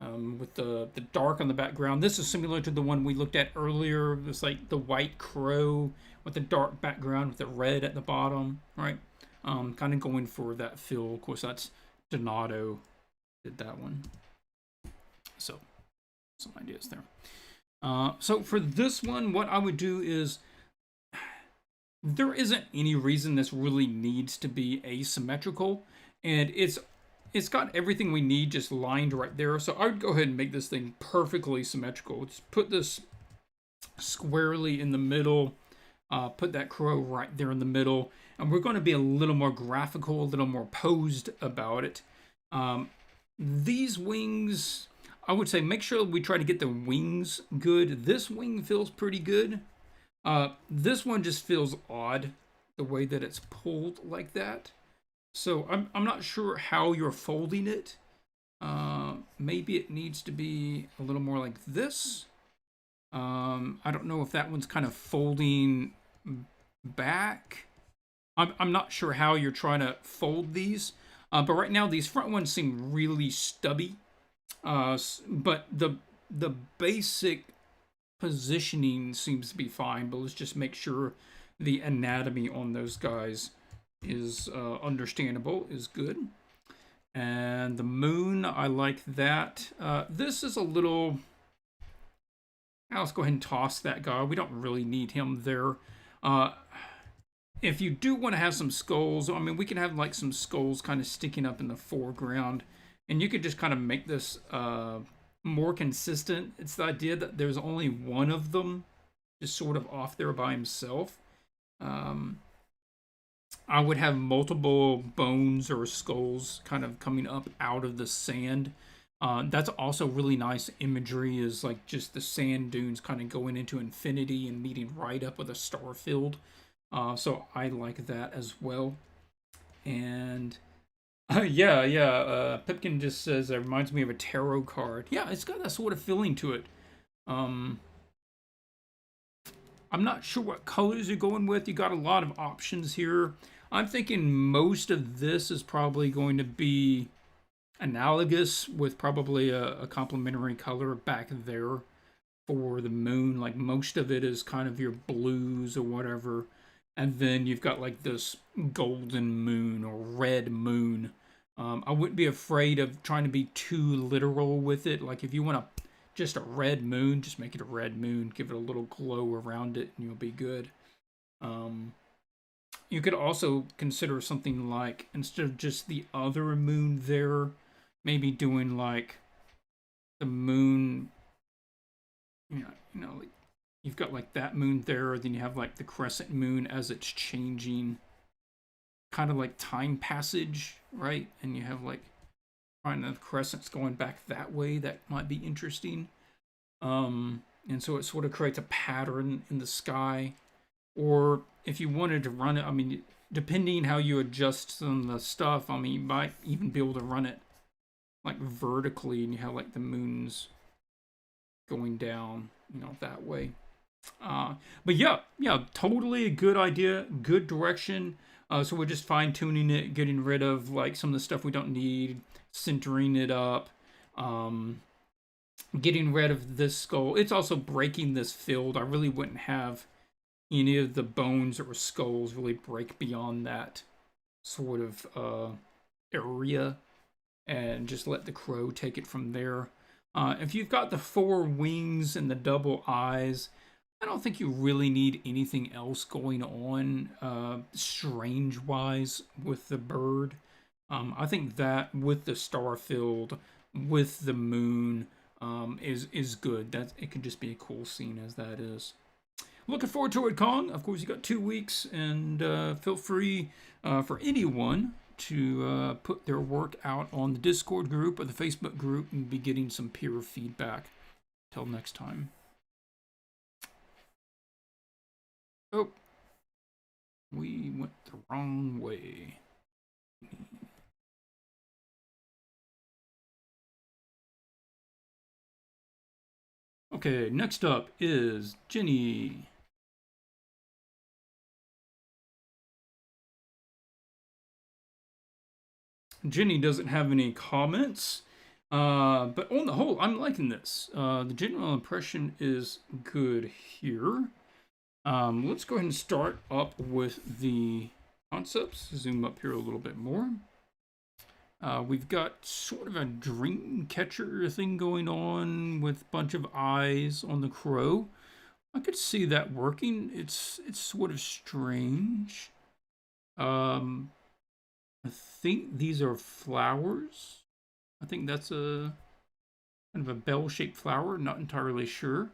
with the dark on the background. This is similar to the one we looked at earlier. It's like the white crow with the dark background with the red at the bottom, right? Kind of going for that feel. Of course, that's Donato did that one. So, some ideas there. So for this one, what I would do is there isn't any reason this really needs to be asymmetrical, and it's got everything we need just lined right there. So I would go ahead and make this thing perfectly symmetrical. Just put this squarely in the middle. Put that crow right there in the middle. And we're going to be a little more graphical, a little more posed about it. These wings, I would say make sure we try to get the wings good. This wing feels pretty good. This one just feels odd, the way that it's pulled like that. So I'm not sure how you're folding it. Maybe it needs to be a little more like this. I don't know if that one's kind of folding back. I'm not sure how you're trying to fold these. But right now these front ones seem really stubby. But the basic positioning seems to be fine. But let's just make sure the anatomy on those guys is understandable, is good. And the moon, I like that. This is a little... Let's go ahead and toss that guy. We don't really need him there. If you do want to have some skulls, I mean, we can have like some skulls kind of sticking up in the foreground. And you could just kind of make this more consistent. It's the idea that there's only one of them just sort of off there by himself. I would have multiple bones or skulls kind of coming up out of the sand. That's also really nice imagery, is like just the sand dunes kind of going into infinity and meeting right up with a star field. So I like that as well. And Yeah. Pipkin just says it reminds me of a tarot card. Yeah, it's got that sort of feeling to it. Um, I'm not sure what colors you're going with. You got a lot of options here. I'm thinking most of this is probably going to be analogous with probably a complementary color back there for the moon. Like most of it is kind of your blues or whatever. And then you've got like this golden moon or red moon. I wouldn't be afraid of trying to be too literal with it. Like if you want just a red moon, just make it a red moon. Give it a little glow around it, and you'll be good. Um, you could also consider something like instead of just the other moon there, maybe doing like the moon. Like you've got like that moon there, then you have like the crescent moon as it's changing, kind of like time passage, right? And you have like kind of crescents going back that way. That might be interesting. And so it sort of creates a pattern in the sky. Or if you wanted to run it, I mean, depending how you adjust some of the stuff, I mean, you might even be able to run it like vertically, and you have like the moons going down, that way. But yeah, totally a good idea, good direction. So we're just fine tuning it, getting rid of like some of the stuff we don't need, centering it up, getting rid of this skull. It's also breaking this field. I really wouldn't have any of the bones or skulls really break beyond that sort of area, and just let the crow take it from there. If you've got the four wings and the double eyes, I don't think you really need anything else going on strange wise with the bird. I think that with the star field, with the moon, is good. That it could just be a cool scene as that is. Looking forward to it, Kong. Of course, you got 2 weeks, and feel free for anyone to put their work out on the Discord group or the Facebook group and be getting some peer feedback. Till next time. Oh, we went the wrong way. Okay, next up is Jenny. Jenny doesn't have any comments, but on the whole, I'm liking this. The general impression is good here. Let's go ahead and start up with the concepts. Zoom up here a little bit more. We've got sort of a dream catcher thing going on with a bunch of eyes on the crow. I could see that working. It's sort of strange. Um, I think these are flowers. I think that's a kind of a bell-shaped flower. Not entirely sure.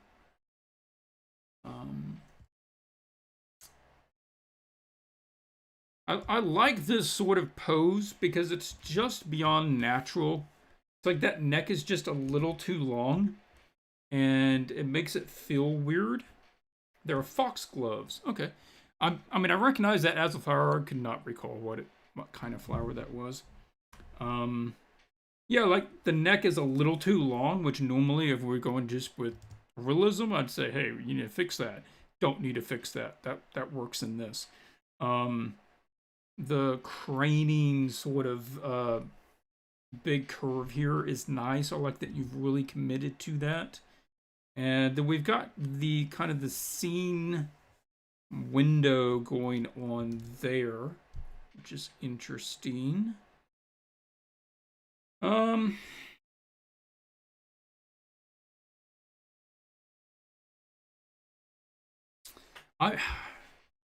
I like this sort of pose because it's just beyond natural. It's like that neck is just a little too long, and it makes it feel weird. There are foxgloves. Okay. I mean, I recognize that as a flower. I could not recall what kind of flower that was. Yeah, like the neck is a little too long, which normally if we're going just with realism, I'd say, hey, you need to fix that. Don't need to fix that. That works in this. The craning sort of big curve here is nice. I like that you've really committed to that. And then we've got the kind of the scene window going on there, which is interesting.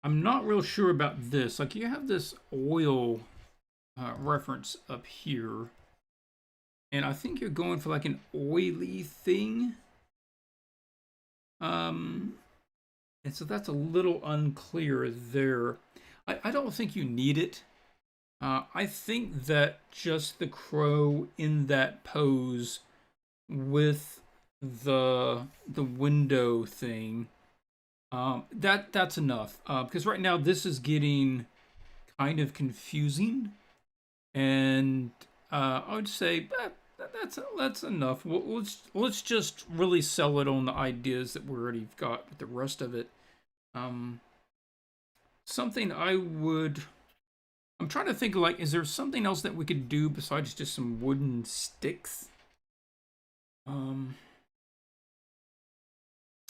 I'm not real sure about this. Like you have this oil reference up here, and I think you're going for like an oily thing. And so that's a little unclear there. I don't think you need it. I think that just the crow in that pose with the window thing, that's enough. Because right now this is getting kind of confusing. And I would say that's enough. Let's just really sell it on the ideas that we already got with the rest of it. Something I'm trying to think, like, is there something else that we could do besides just some wooden sticks? You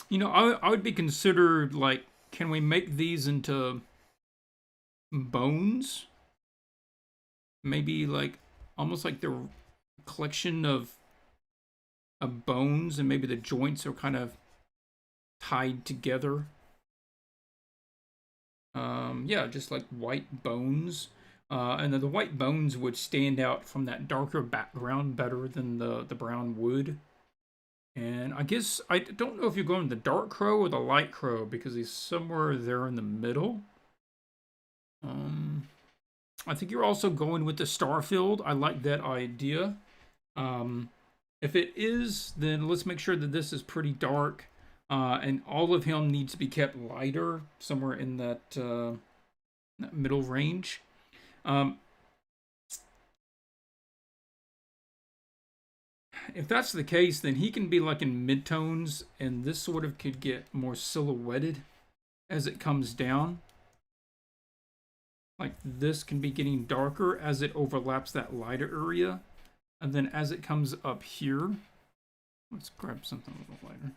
know, I would be considered, like, can we make these into bones? Maybe, like, almost like they're a collection of bones, and maybe the joints are kind of tied together. Yeah, just like white bones. And then the white bones would stand out from that darker background better than the brown wood. And I guess, I don't know if you're going the dark crow or the light crow, because he's somewhere there in the middle. I think you're also going with the Starfield. I like that idea. If it is, then let's make sure that this is pretty dark. And all of him needs to be kept lighter, somewhere in that middle range. If that's the case, then he can be like in midtones, and this sort of could get more silhouetted as it comes down. Like this can be getting darker as it overlaps that lighter area. And then as it comes up here, let's grab something a little lighter.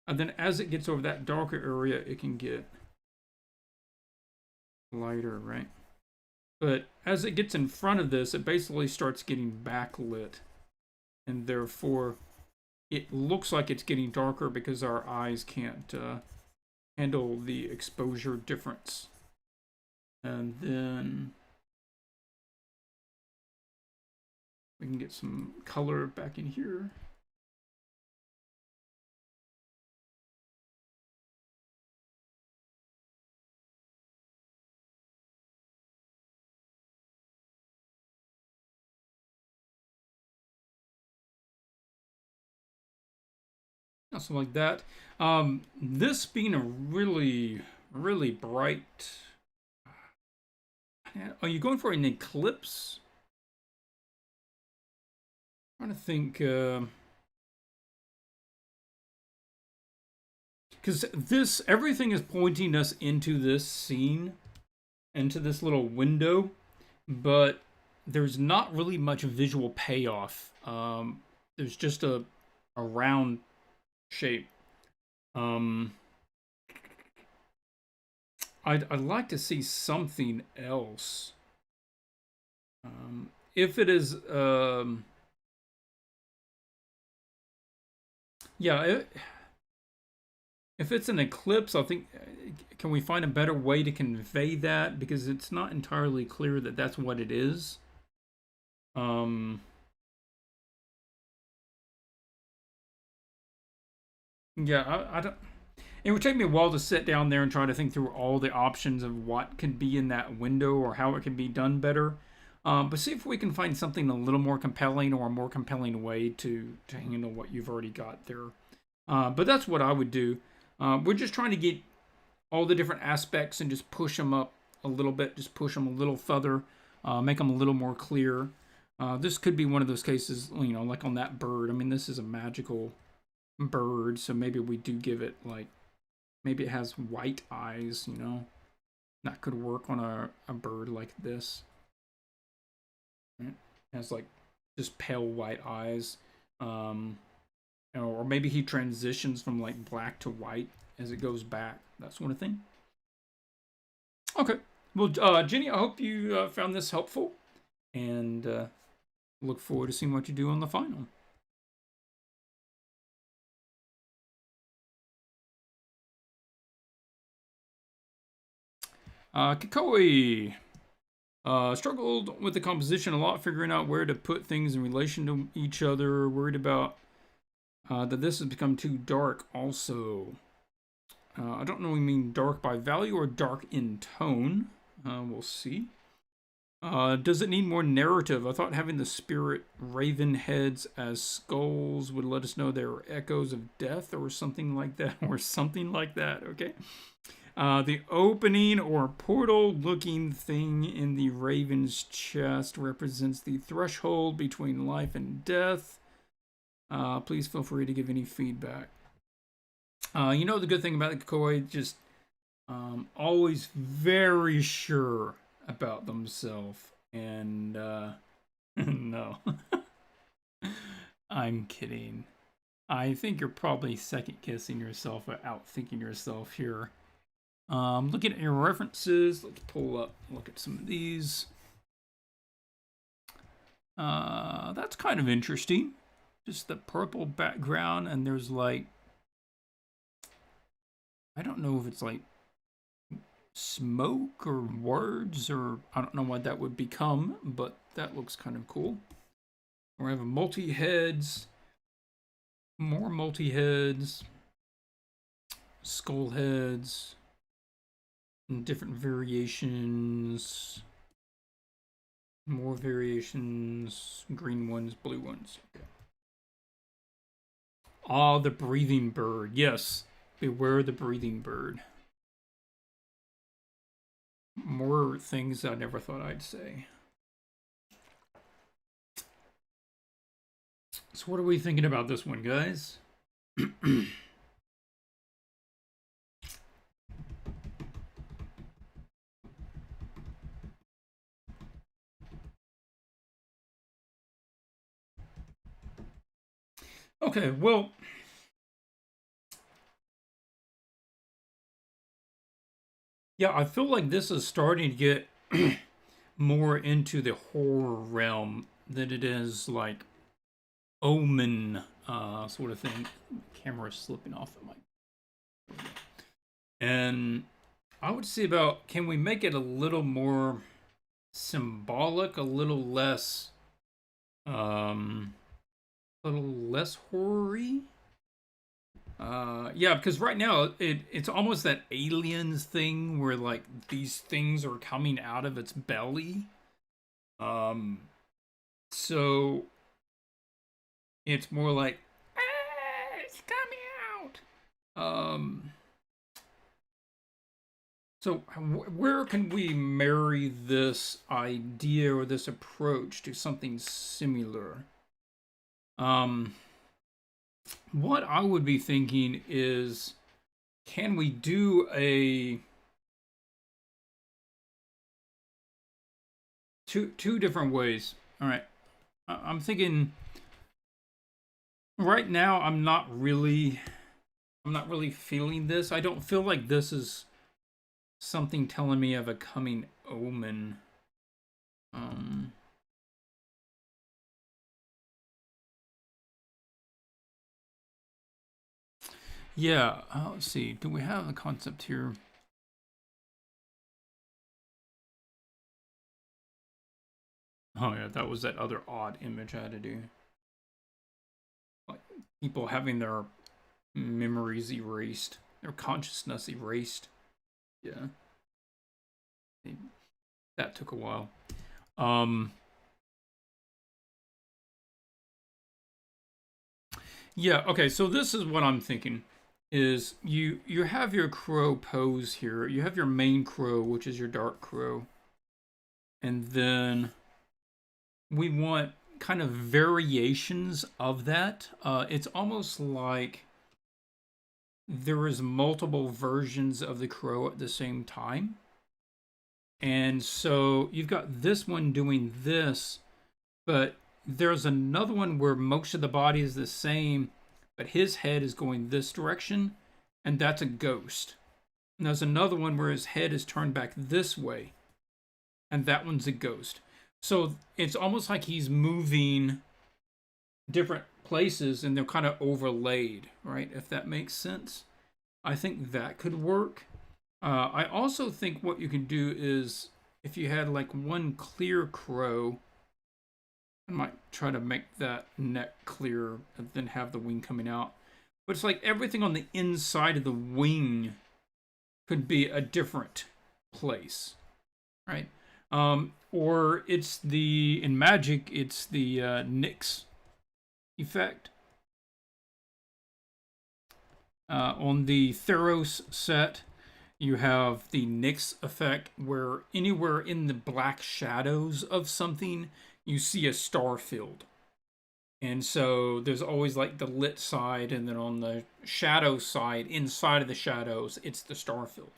And then as it gets over that darker area, it can get lighter, right? But as it gets in front of this, it basically starts getting backlit. And therefore, it looks like it's getting darker because our eyes can't handle the exposure difference. And then we can get some color back in here. Something like that. This being a really, really bright... Are you going for an eclipse? I'm trying to think... because this, everything is pointing us into this scene, into this little window, but there's not really much visual payoff. There's just a round shape. I'd like to see something else. If it is, yeah, if it's an eclipse, I think, can we find a better way to convey that? Because it's not entirely clear that that's what it is. Yeah, I don't... It would take me a while to sit down there and try to think through all the options of what could be in that window or how it could be done better. But see if we can find something a little more compelling or a more compelling way to handle what you've already got there. But that's what I would do. We're just trying to get all the different aspects and just push them up a little bit, just push them a little further, make them a little more clear. This could be one of those cases, you know, like on that bird. I mean, this is a magical bird, so maybe we do give it, like, maybe it has white eyes, you know. That could work on a bird like this. It has, like, just pale white eyes. Or maybe he transitions from, like, black to white as it goes back. That sort of thing. Okay. Well, Jenny, I hope you found this helpful. And look forward to seeing what you do on the final. Kikoy. Struggled with the composition a lot, figuring out where to put things in relation to each other. Worried about that this has become too dark also. I don't know if you mean dark by value or dark in tone. We'll see. Does it need more narrative? I thought having the spirit raven heads as skulls would let us know they were echoes of death or something like that. Or something like that, okay? The opening or portal-looking thing in the raven's chest represents the threshold between life and death. Please feel free to give any feedback. You know the good thing about the Kikoy, just always very sure about themselves. And no, I'm kidding. I think you're probably second-guessing yourself or out-thinking yourself here. Looking at your references, let's pull up, look at some of these. That's kind of interesting. Just the purple background, and there's like, I don't know if it's like smoke or words, or I don't know what that would become, but that looks kind of cool. We have multi-heads, more multi-heads, skull heads, and different variations, more variations, green ones, blue ones. Okay. Ah, the breathing bird. Yes, beware the breathing bird. More things I never thought I'd say. So what are we thinking about this one, guys? Okay, well, yeah, I feel like this is starting to get more into the horror realm than it is like Omen sort of thing. Camera's slipping off of my. And I would say about, can we make it a little more symbolic, a little less horror-y? Yeah, because right now it's almost that aliens thing where like these things are coming out of its belly. So it's more like, it's coming out. So where can we marry this idea or this approach to something similar? What I would be thinking is, can we do a two different ways? All right, I'm thinking right now I'm not really feeling this. I don't feel like this is something telling me of a coming omen. Yeah, let's see. Do we have the concept here? Oh yeah, that was that other odd image I had to do. Like people having their memories erased, their consciousness erased. Yeah. That took a while. Yeah, okay, so this is what I'm thinking. Is you have your crow pose here. You have your main crow, which is your dark crow. And then we want kind of variations of that. It's almost like there is multiple versions of the crow at the same time. And so you've got this one doing this, but there's another one where most of the body is the same, but his head is going this direction, and that's a ghost. And there's another one where his head is turned back this way, and that one's a ghost. So it's almost like he's moving different places, and they're kind of overlaid, right? If that makes sense. I think that could work. I also think what you can do is, if you had like one clear crow, I might try to make that neck clear and then have the wing coming out. But it's like everything on the inside of the wing could be a different place, right? Or it's in Magic, it's the Nyx effect. On the Theros set, You have the Nyx effect, where anywhere in the black shadows of something, you see a star field. And so there's always like the lit side, and then on the shadow side, inside of the shadows, it's the star field.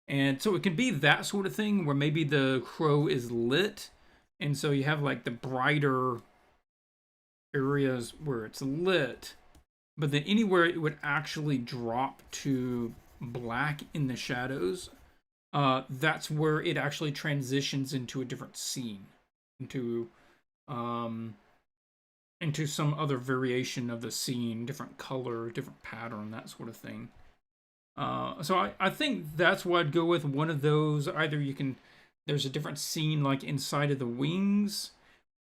And so it can be that sort of thing where maybe the crow is lit, and so you have like the brighter areas where it's lit, but then anywhere it would actually drop to black in the shadows, that's where it actually transitions into a different scene, into some other variation of the scene, different color, different pattern, that sort of thing. So I think that's what I'd go with. One of those, either there's a different scene like inside of the wings,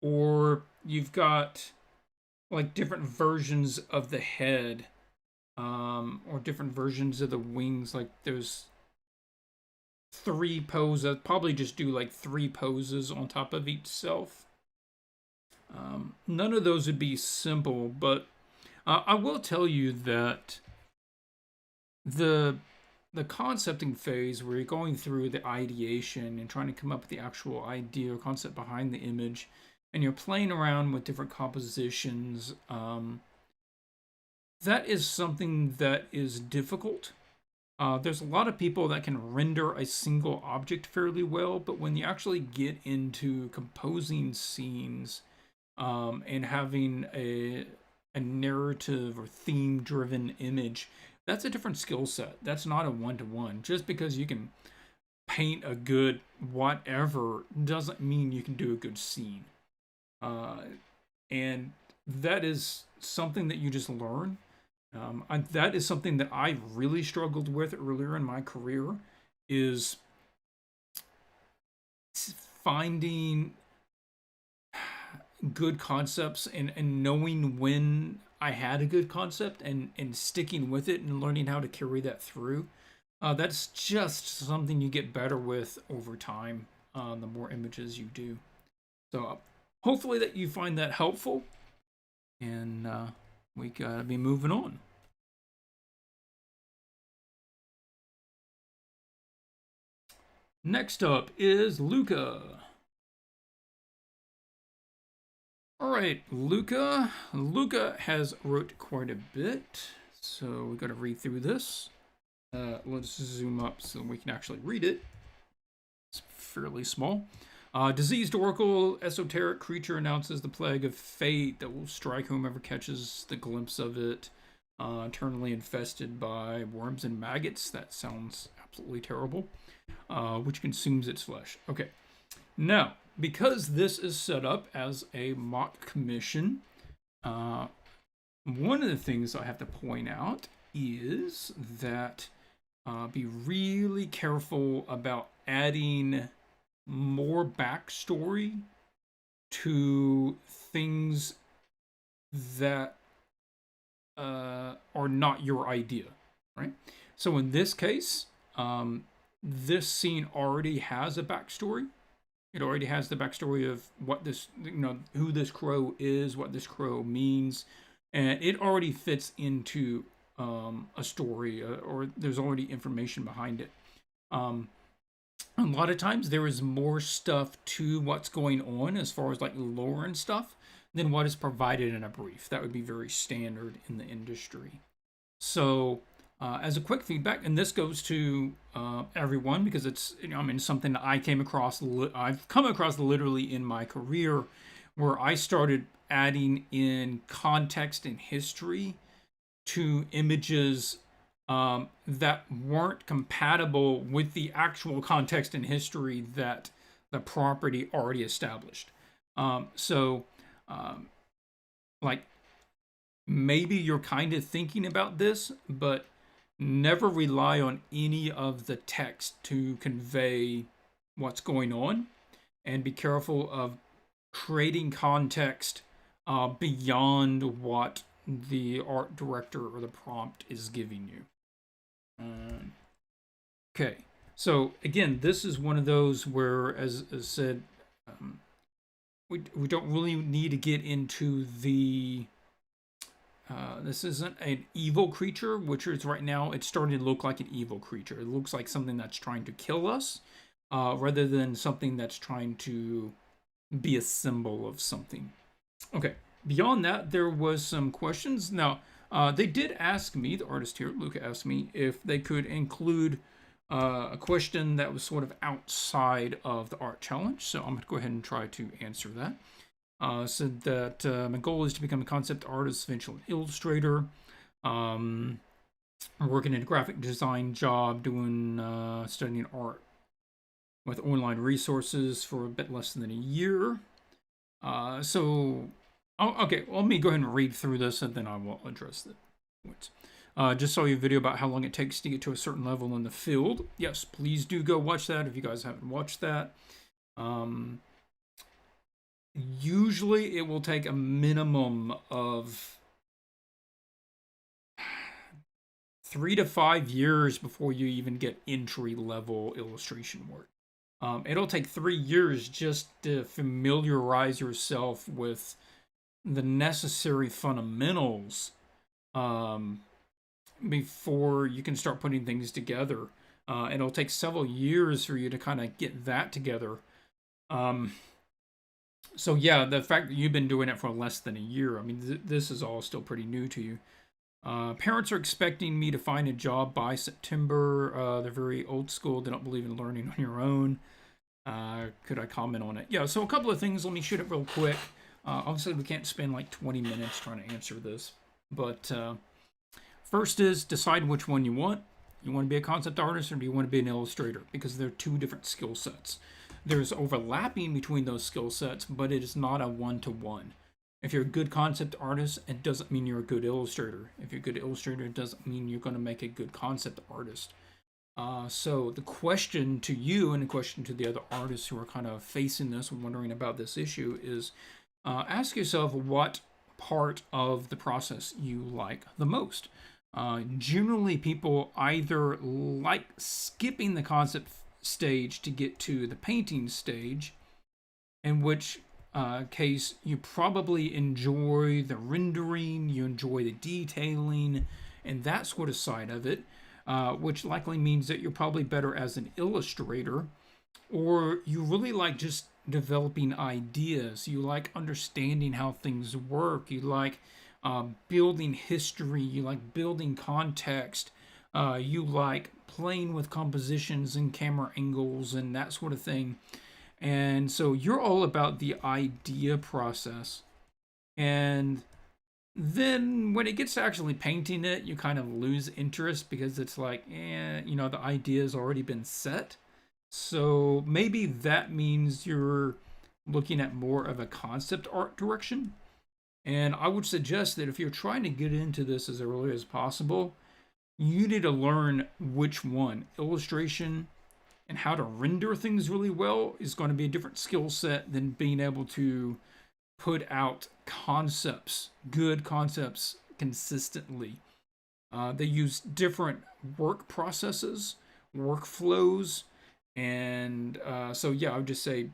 or you've got like different versions of the head, or different versions of the wings. Like there's 3 poses. I'd probably just do like 3 poses on top of each self. None of those would be simple, but I will tell you that the concepting phase, where you're going through the ideation and trying to come up with the actual idea or concept behind the image, and you're playing around with different compositions, that is something that is difficult. There's a lot of people that can render a single object fairly well, but when you actually get into composing scenes, and having a narrative or theme driven image, that's a different skill set. That's not a one-to-one. Just because you can paint a good whatever doesn't mean you can do a good scene. And that is something that you just learn. That is something that I really struggled with earlier in my career, is finding good concepts and knowing when I had a good concept, and sticking with it and learning how to carry that through. That's just something you get better with over time, the more images you do. So hopefully that you find that helpful, and we gotta be moving on. Next up is Luca. All right, Luca. Luca has wrote quite a bit, so we got to read through this. Let's zoom up so we can actually read it. It's fairly small. Diseased oracle, esoteric creature announces the plague of fate that will strike whomever catches the glimpse of it. Eternally infested by worms and maggots. That sounds absolutely terrible. Which consumes its flesh. Okay. Now, because this is set up as a mock commission, one of the things I have to point out is that be really careful about adding more backstory to things that are not your idea, right? So in this case, this scene already has a backstory. It already has the backstory of what this, who this crow is, what this crow means, and it already fits into a story, or there's already information behind it. A lot of times there is more stuff to what's going on as far as like lore and stuff than what is provided in a brief. That would be very standard in the industry. So as a quick feedback, and this goes to everyone, because it's something that I came across. I've come across literally in my career, where I started adding in context and history to images that weren't compatible with the actual context and history that the property already established. Like maybe you're kind of thinking about this, but never rely on any of the text to convey what's going on, and be careful of creating context beyond what the art director or the prompt is giving you. Okay, so again, this is one of those where, as said, we don't really need to get into the This isn't an evil creature, which is right now, it's starting to look like an evil creature. It looks like something that's trying to kill us, rather than something that's trying to be a symbol of something. Okay, beyond that, there was some questions. Now, they did ask me, the artist here, Luca, asked me if they could include a question that was sort of outside of the art challenge. So I'm going to go ahead and try to answer that. Said that my goal is to become a concept artist, eventually illustrator. I'm working in a graphic design job, doing studying art with online resources for a bit less than a year. Okay, well, let me go ahead and read through this and then I will address the points. Just saw your video about how long it takes to get to a certain level in the field. Yes, please do go watch that if you guys haven't watched that. Usually it will take a minimum of 3 to 5 years before you even get entry level illustration work. It'll take 3 years just to familiarize yourself with the necessary fundamentals before you can start putting things together. It'll take several years for you to kind of get that together. So yeah, the fact that you've been doing it for less than a year, I mean, this is all still pretty new to you. Parents are expecting me to find a job by September. They're very old school. They don't believe in learning on your own. Could I comment on it? Yeah, so a couple of things. Let me shoot it real quick. Obviously, we can't spend like 20 minutes trying to answer this. But first is decide which one you want. You want to be a concept artist or do you want to be an illustrator? Because they're two different skill sets. There's overlapping between those skill sets, but it is not a one-to-one. If you're a good concept artist, it doesn't mean you're a good illustrator. If you're a good illustrator, it doesn't mean you're going to make a good concept artist. So the question to you and the question to the other artists who are kind of facing this and wondering about this issue is ask yourself what part of the process you like the most. Generally, people either like skipping the concept stage to get to the painting stage, in which case you probably enjoy the rendering, you enjoy the detailing, and that sort of side of it, which likely means that you're probably better as an illustrator, or you really like just developing ideas. You like understanding how things work. You like building history. You like building context. You like playing with compositions and camera angles and that sort of thing. And so you're all about the idea process. And then when it gets to actually painting it, you kind of lose interest because it's like, the idea's already been set. So maybe that means you're looking at more of a concept art direction. And I would suggest that if you're trying to get into this as early as possible, you need to learn which one. Illustration and how to render things really well is going to be a different skill set than being able to put out concepts, good concepts, consistently. They use different work processes, workflows, and so yeah, I would just say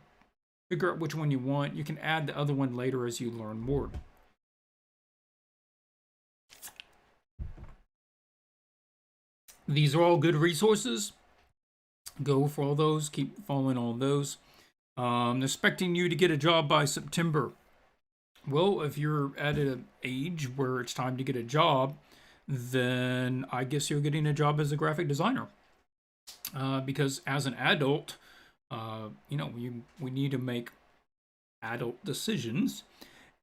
figure out which one you want. You can add the other one later as you learn more. These are all good resources. Go for all those. Keep following all those. Expecting you to get a job by September. Well, if you're at an age where it's time to get a job, then I guess you're getting a job as a graphic designer. Because as an adult, we need to make adult decisions,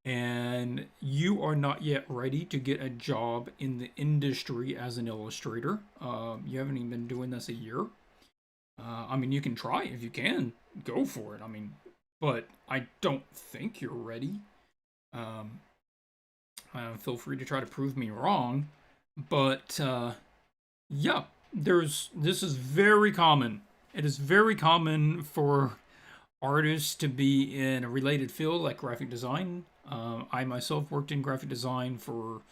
and you are not yet ready to get a job in the industry as an illustrator. You haven't even been doing this a year. You can try if you can. Go for it. But I don't think you're ready. Feel free to try to prove me wrong. But, yeah, this is very common. It is very common for artists to be in a related field like graphic design. I myself worked in graphic design for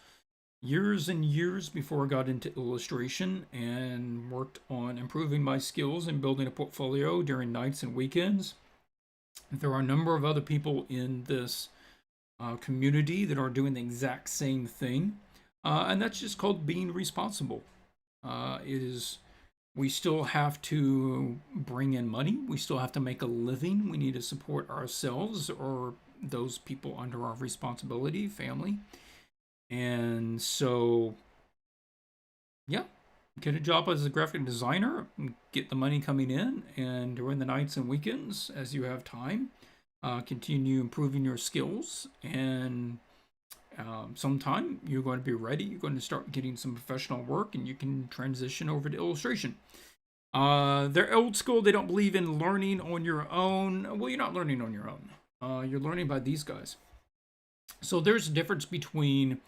years and years before I got into illustration and worked on improving my skills and building a portfolio during nights and weekends. There are a number of other people in this community that are doing the exact same thing. and that's just called being responsible. We still have to bring in money. We still have to make a living. We need to support ourselves or those people under our responsibility, family. And so, yeah, get a job as a graphic designer, get the money coming in, and during the nights and weekends, as you have time, continue improving your skills. And sometime you're going to be ready. You're going to start getting some professional work, and you can transition over to illustration. They're old school. They don't believe in learning on your own. Well, you're not learning on your own. You're learning by these guys. So there's a difference between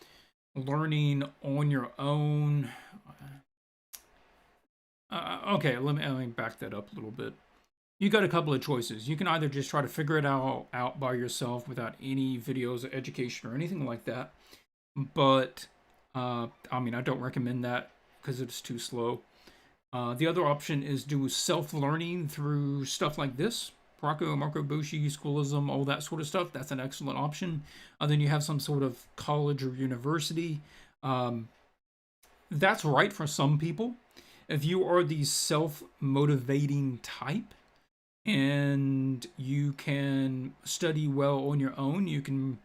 learning on your own. Okay, let me back that up a little bit. You got a couple of choices. You can either just try to figure it out by yourself without any videos or education or anything like that. But, I mean, I don't recommend that because it's too slow. The other option is do self-learning through stuff like this. Marco Bushi, schoolism, all that sort of stuff. That's an excellent option. Then you have some sort of college or university. That's right for some people. If you are the self-motivating type and you can study well on your own, you can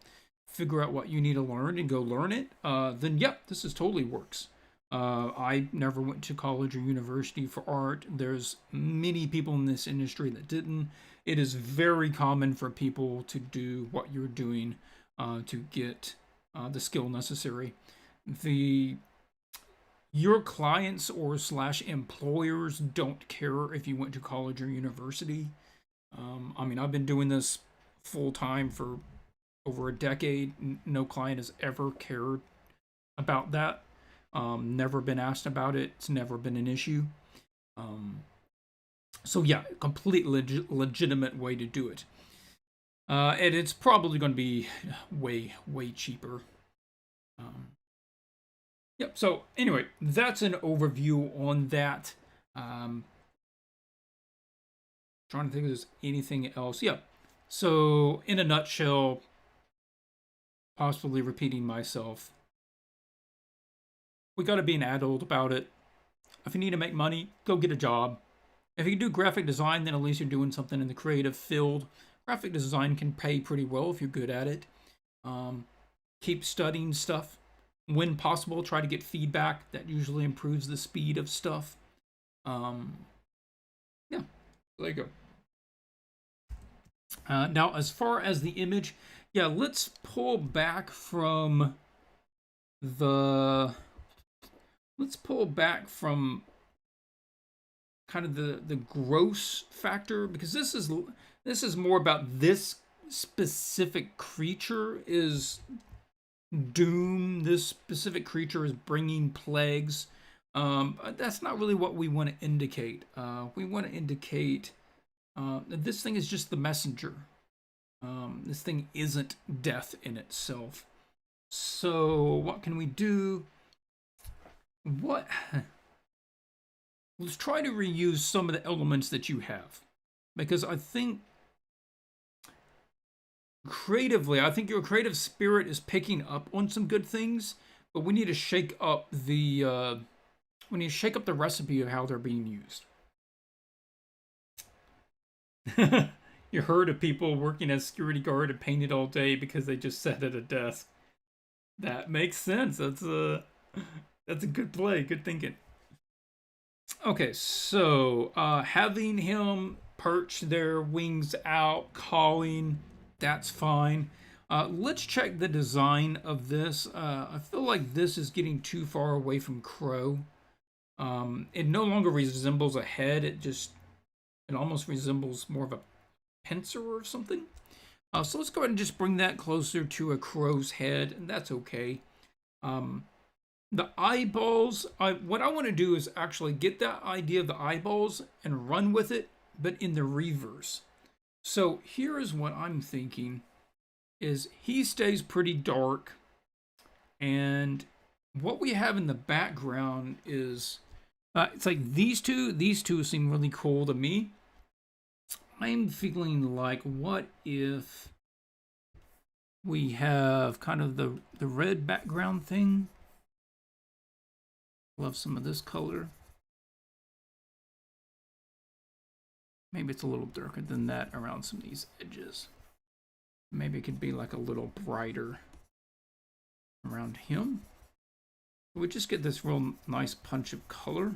figure out what you need to learn and go learn it, then yep, this is totally works. I never went to college or university for art. There's many people in this industry that didn't. It is very common for people to do what you're doing to get the skill necessary. Your clients or / employers don't care if you went to college or university. I mean, I've been doing this full time for over a decade. No client has ever cared about that. Never been asked about it. It's never been an issue. So yeah, complete legitimate way to do it. And it's probably going to be way cheaper. Yep. So anyway, that's an overview on that. Trying to think if there's anything else. Yeah. So in a nutshell, possibly repeating myself, we got to be an adult about it. If you need to make money, go get a job. If you do graphic design, then at least you're doing something in the creative field. Graphic design can pay pretty well if you're good at it. Keep studying stuff. When possible, try to get feedback. That usually improves the speed of stuff. Yeah, there you go. Now, as far as the image, yeah, let's pull back from the... Let's pull back from kind of the gross factor, because this is more about this specific creature is doom. This specific creature is bringing plagues. That's not really what we want to indicate. We want to indicate that this thing is just the messenger. This thing isn't death in itself. So what can we do? Let's try to reuse some of the elements that you have, because I think creatively, I think your creative spirit is picking up on some good things, but we need to shake up the recipe of how they're being used. You heard of people working as security guard and painted all day because they just sat at a desk. That makes sense. That's a good play. Good thinking. Okay, so having him perch their wings out, calling, that's fine. Let's check the design of this. I feel like this is getting too far away from crow. It no longer resembles a head. It almost resembles more of a pincer or something. So let's go ahead and just bring that closer to a crow's head, and that's okay. The eyeballs, what I want to do is actually get that idea of the eyeballs and run with it, but in the reverse. So here is what I'm thinking, is he stays pretty dark, and what we have in the background is, it's like these two seem really cool to me. I'm feeling like, what if we have kind of the red background thing? Love some of this color. Maybe it's a little darker than that around some of these edges. Maybe it could be like a little brighter around him. We just get this real nice punch of color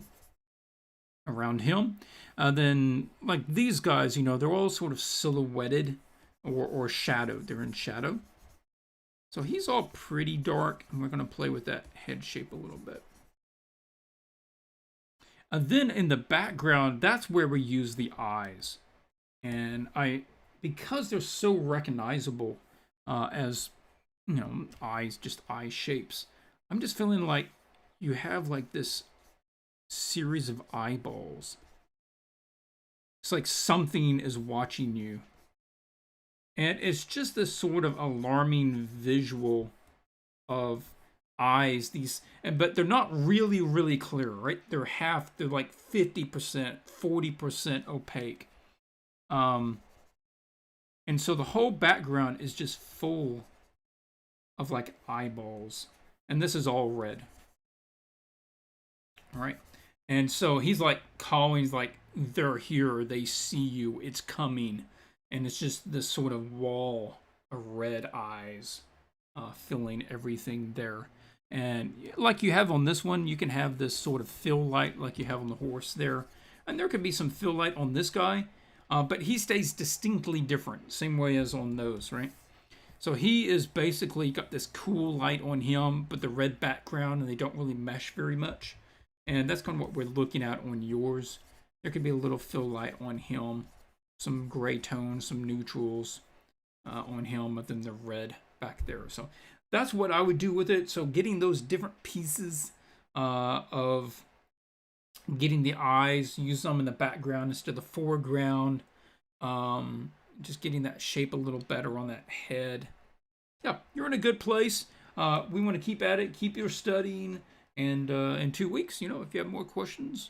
around him. Then, like these guys, you know, they're all sort of silhouetted or shadowed. They're in shadow. So he's all pretty dark, and we're going to play with that head shape a little bit. And then in the background, that's where we use the eyes. And because they're so recognizable as, you know, eyes, just eye shapes, I'm just feeling like you have like this series of eyeballs. It's like something is watching you. And it's just this sort of alarming visual of eyes, but they're not really clear, right? They're like 50%, 40% opaque. And so the whole background is just full of like eyeballs. And this is all red. All right. And so he's like calling, he's like, they're here, they see you, it's coming. And it's just this sort of wall of red eyes filling everything there. And like you have on this one, you can have this sort of fill light like you have on the horse there. And there could be some fill light on this guy, but he stays distinctly different, same way as on those, right? So he is basically got this cool light on him, but the red background, and they don't really mesh very much. And that's kind of what we're looking at on yours. There could be a little fill light on him, some gray tones, some neutrals on him, but then the red back there. So that's what I would do with it. So getting those different pieces of getting the eyes, use them in the background instead of the foreground. Just getting that shape a little better on that head. Yeah, you're in a good place. We want to keep at it, keep your studying, and in 2 weeks, you know, if you have more questions,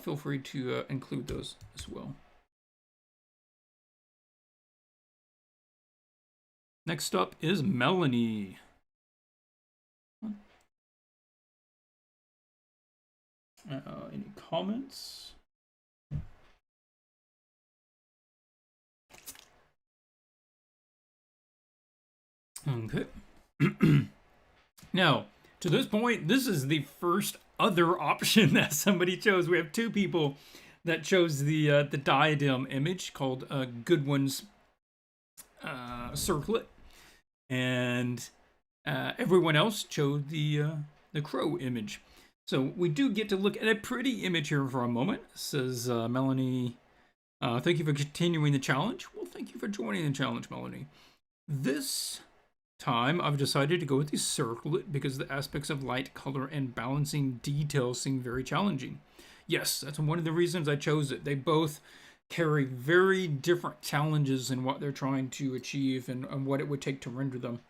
feel free to include those as well. Next up is Melanie. Any comments? Okay. Now, to this point, this is the first other option that somebody chose. We have two people that chose the diadem image called Goodwin's circlet, and everyone else chose the crow image. So we do get to look at a pretty image here for a moment. It says Melanie, thank you for continuing the challenge. Well, thank you for joining the challenge, Melanie. This time I've decided to go with the circlet because the aspects of light, color, and balancing details seem very challenging. Yes, that's one of the reasons I chose it. They both carry very different challenges in what they're trying to achieve and what it would take to render them.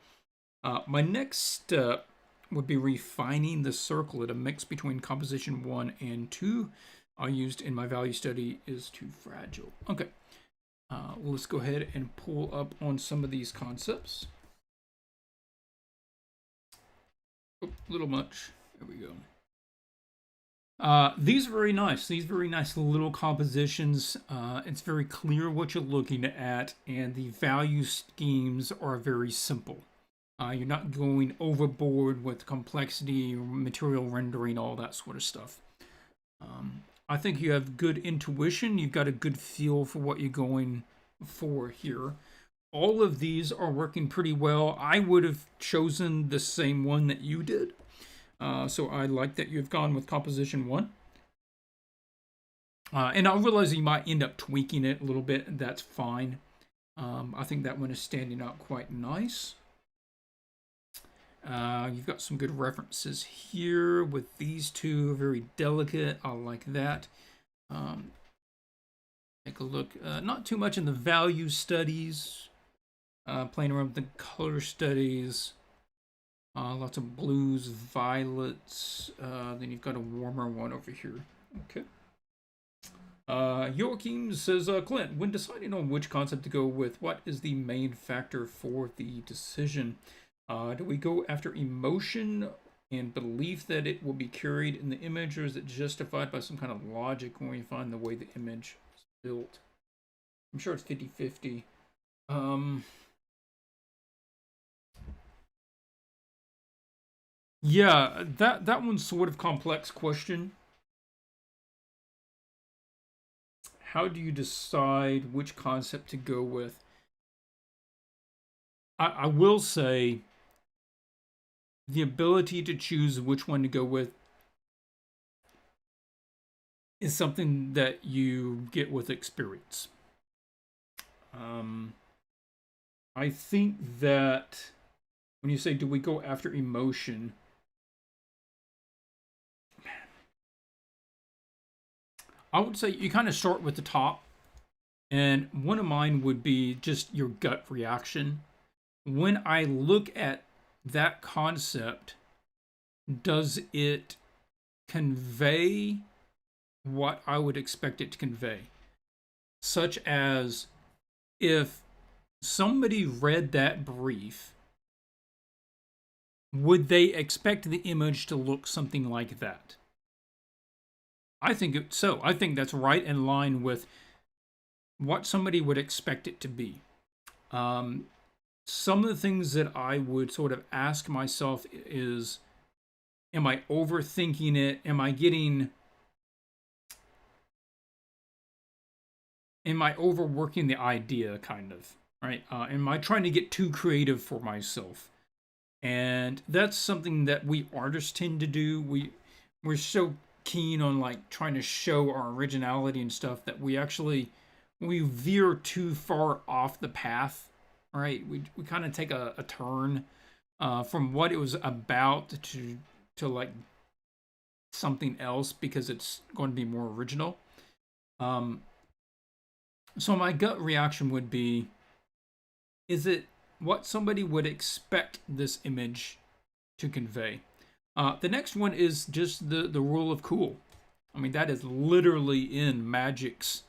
My next step would be refining the circlet. A mix between composition 1 and 2 I used in my value study is too fragile. Okay, let's go ahead and pull up on some of these concepts. Oh, a little much. There we go. These are very nice. These very nice little compositions. It's very clear what you're looking at, and the value schemes are very simple. You're not going overboard with complexity, material rendering, all that sort of stuff. I think you have good intuition. You've got a good feel for what you're going for here. All of these are working pretty well. I would have chosen the same one that you did. So I like that you've gone with composition 1. And I realize you might end up tweaking it a little bit. That's fine. I think that one is standing out quite nice. You've got some good references here with these two. Very delicate. I like that. Take a look. Not too much in the value studies. Playing around with the color studies. Lots of blues, violets. Then you've got a warmer one over here. Okay. Joachim says, Clint, when deciding on which concept to go with, what is the main factor for the decision? Do we go after emotion and belief that it will be carried in the image, or is it justified by some kind of logic when we find the way the image is built? I'm sure it's 50-50. Yeah, that one's sort of complex question. How do you decide which concept to go with? I will say the ability to choose which one to go with is something that you get with experience. I think that when you say, do we go after emotion? I would say you kind of start with the top. And one of mine would be just your gut reaction. When I look at that concept, does it convey what I would expect it to convey? Such as if somebody read that brief, would they expect the image to look something like that? I think so. I think that's right in line with what somebody would expect it to be. Some of the things that I would sort of ask myself is, am I overthinking it? Am I overworking the idea, kind of, right? Am I trying to get too creative for myself? And that's something that we artists tend to do. We're so keen on like trying to show our originality and stuff that we veer too far off the path, right? We kind of take a turn from what it was about to like something else because it's going to be more original. So my gut reaction would be, is it what somebody would expect this image to convey? The next one is just the rule of cool. I mean, that is literally in Magic's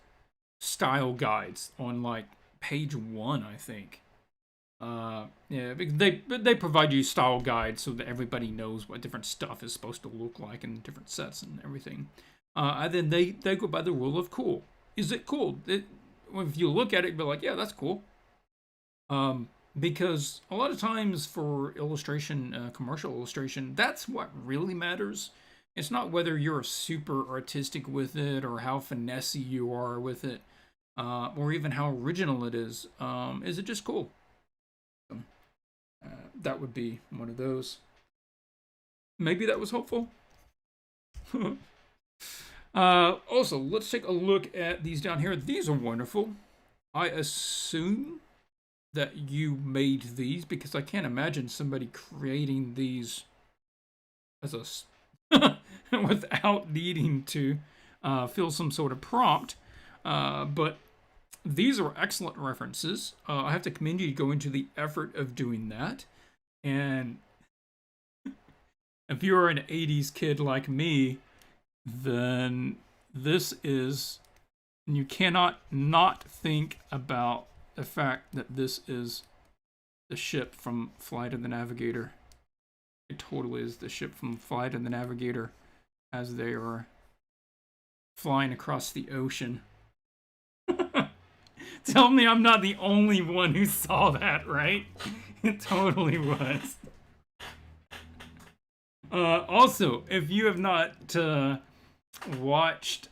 style guides on like page 1, I think. Yeah, they provide you style guides so that everybody knows what different stuff is supposed to look like in different sets and everything. And then they go by the rule of cool. Is it cool? If you look at it, be like, yeah, that's cool. Because a lot of times for illustration, commercial illustration, that's what really matters. It's not whether you're super artistic with it or how finessey you are with it, or even how original it is. Is it just cool? That would be one of those. Maybe that was helpful. Also, let's take a look at these down here. These are wonderful. I assume that you made these because I can't imagine somebody creating these as a without needing to fill some sort of prompt. But these are excellent references. I have to commend you to go into the effort of doing that. And if you're an 80s kid like me, then this is, you cannot not think about the fact that this is the ship from Flight of the Navigator. It totally is the ship from Flight of the Navigator as they are flying across the ocean. Tell me I'm not the only one who saw that, right? It totally was. Also, if you have not watched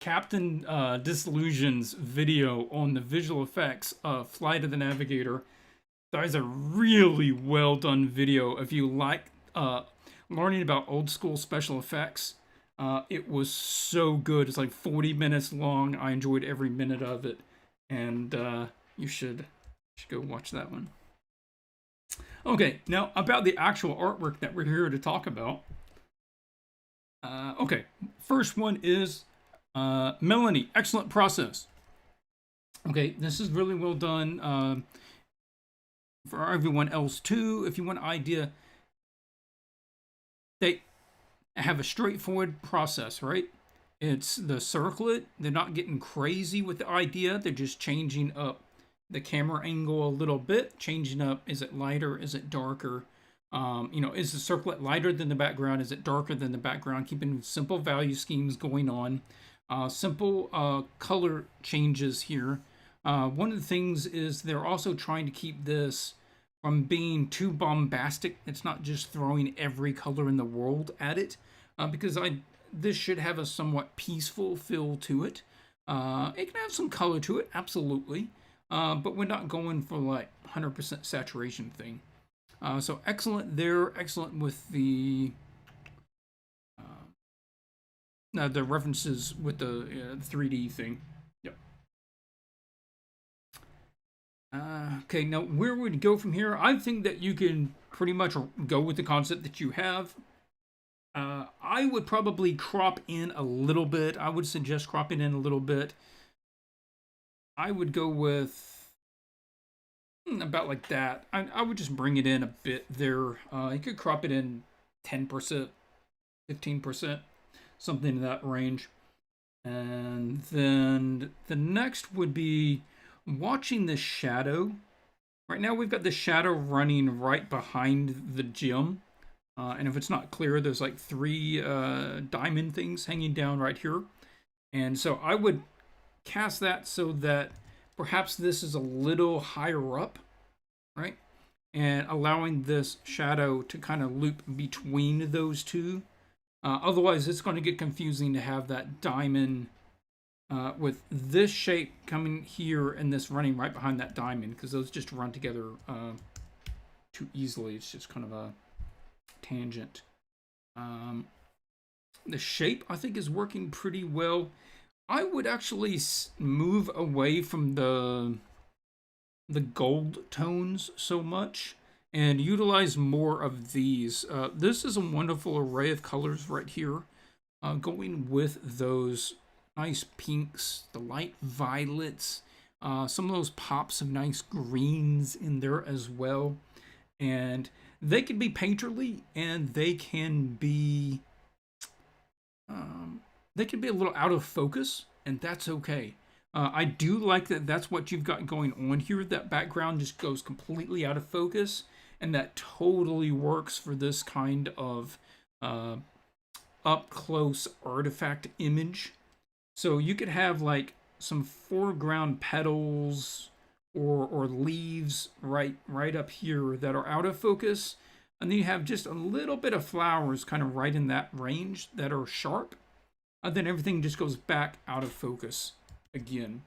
Captain Disillusion's video on the visual effects of Flight of the Navigator, that is a really well done video. If you like learning about old school special effects, it was so good. It's like 40 minutes long. I enjoyed every minute of it, and you should go watch that one. Okay, now about the actual artwork that we're here to talk about. Okay, first one is Melanie. Excellent process. Okay, this is really well done. For everyone else too, if you want an idea, they have a straightforward process, right? It's the circlet. They're not getting crazy with the idea. They're just changing up the camera angle a little bit, changing up, is it lighter, is it darker? Is the circlet lighter than the background? Is it darker than the background? Keeping simple value schemes going on. Simple color changes here. One of the things is they're also trying to keep this from being too bombastic. It's not just throwing every color in the world at it, because this should have a somewhat peaceful feel to it. It can have some color to it, absolutely, but we're not going for like 100% saturation thing. So excellent there, excellent with the references with the 3D thing. Yep. Okay, now where would you go from here? I think that you can pretty much go with the concept that you have. I would probably crop in a little bit. I would suggest cropping in a little bit. I would go with about like that. I would just bring it in a bit there. You could crop it in 10%, 15%, something in that range. And then the next would be watching the shadow. Right now we've got the shadow running right behind the gem. And if it's not clear, there's like 3 diamond things hanging down right here. And so I would cast that so that perhaps this is a little higher up, right? And allowing this shadow to kind of loop between those two. Otherwise, it's going to get confusing to have that diamond with this shape coming here and this running right behind that diamond, because those just run together too easily. It's just kind of a tangent. The shape, I think, is working pretty well. I would actually move away from the gold tones so much and utilize more of these. This is a wonderful array of colors right here, going with those nice pinks, the light violets, some of those pops of nice greens in there as well. And they can be painterly, and they can be a little out of focus, and that's okay. I do like that that's what you've got going on here. That background just goes completely out of focus, and that totally works for this kind of up-close artifact image. So you could have like some foreground petals or leaves right up here that are out of focus, and then you have just a little bit of flowers kind of right in that range that are sharp, and then everything just goes back out of focus again.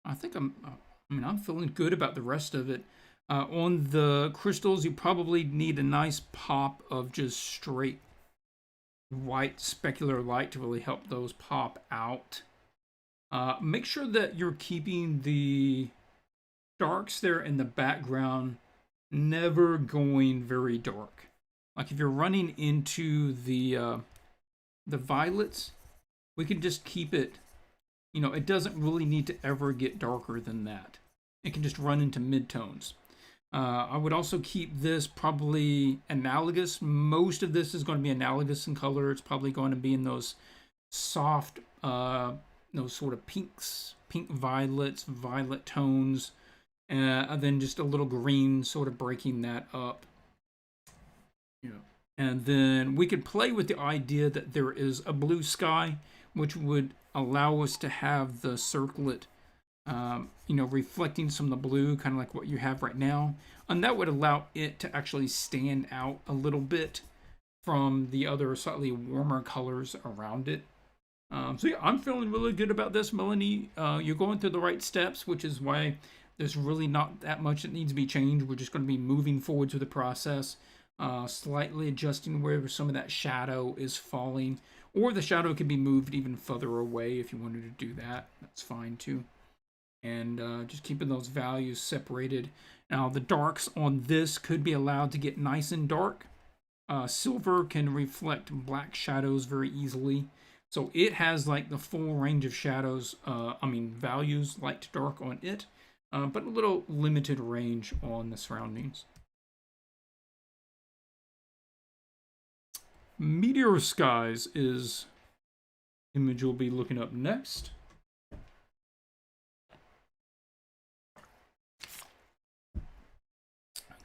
I think I'm feeling good about the rest of it. On the crystals, you probably need a nice pop of just straight white specular light to really help those pop out. Make sure that you're keeping the darks there in the background never going very dark. Like if you're running into the violets, we can just keep it, it doesn't really need to ever get darker than that. It can just run into midtones. I would also keep this probably analogous. Most of this is going to be analogous in color. It's probably going to be in those soft, those sort of pinks, pink violets, violet tones, and then just a little green sort of breaking that up. Yeah. And then we could play with the idea that there is a blue sky, which would allow us to have the circlet reflecting some of the blue, kind of like what you have right now. And that would allow it to actually stand out a little bit from the other slightly warmer colors around it. So yeah, I'm feeling really good about this, Melanie. You're going through the right steps, which is why there's really not that much that needs to be changed. We're just going to be moving forward through the process, slightly adjusting where some of that shadow is falling, or the shadow can be moved even further away if you wanted to do that. That's fine too. And just keeping those values separated. Now the darks on this could be allowed to get nice and dark. Silver can reflect black shadows very easily. So it has like the full range of shadows, values, light to dark on it, but a little limited range on the surroundings. Meteor Skies is image we'll be looking up next.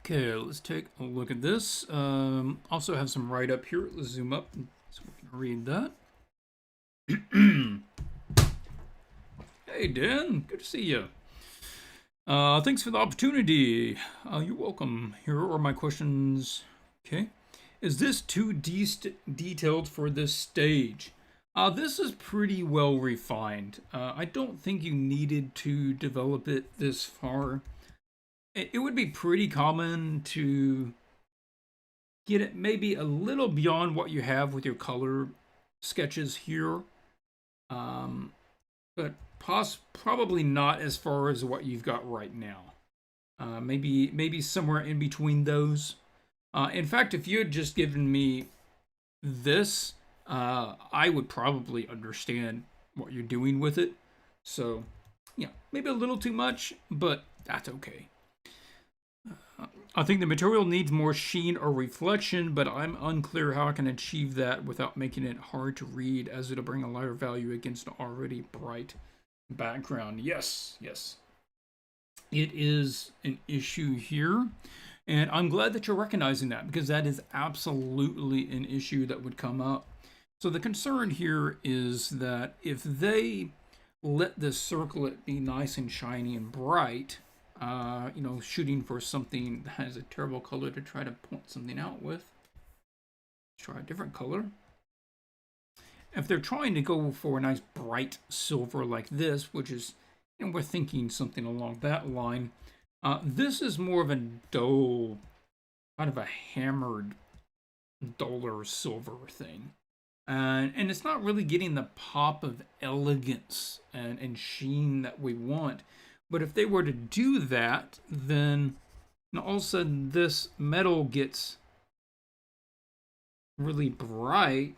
Okay, let's take a look at this. Also have some write up here. Let's zoom up so we can read that. Hey, Dan. Good to see you. Thanks for the opportunity. You're welcome. Here are my questions. Okay. Is this too detailed for this stage? This is pretty well refined. I don't think you needed to develop it this far. It would be pretty common to get it maybe a little beyond what you have with your color sketches here. But probably not as far as what you've got right now. Maybe somewhere in between those. In fact, if you had just given me this, I would probably understand what you're doing with it. So, yeah, maybe a little too much, but that's okay. I think the material needs more sheen or reflection, but I'm unclear how I can achieve that without making it hard to read, as it'll bring a lighter value against an already bright background. Yes. It is an issue here, and I'm glad that you're recognizing that, because that is absolutely an issue that would come up. So the concern here is that if they let this circlet be nice and shiny and bright, shooting for something that has a terrible color to try to point something out with. Let's try a different color. If they're trying to go for a nice bright silver like this, which is, we're thinking something along that line, this is more of a dull, kind of a hammered, duller silver thing. And it's not really getting the pop of elegance and sheen that we want. But if they were to do that, then all of a sudden this metal gets really bright,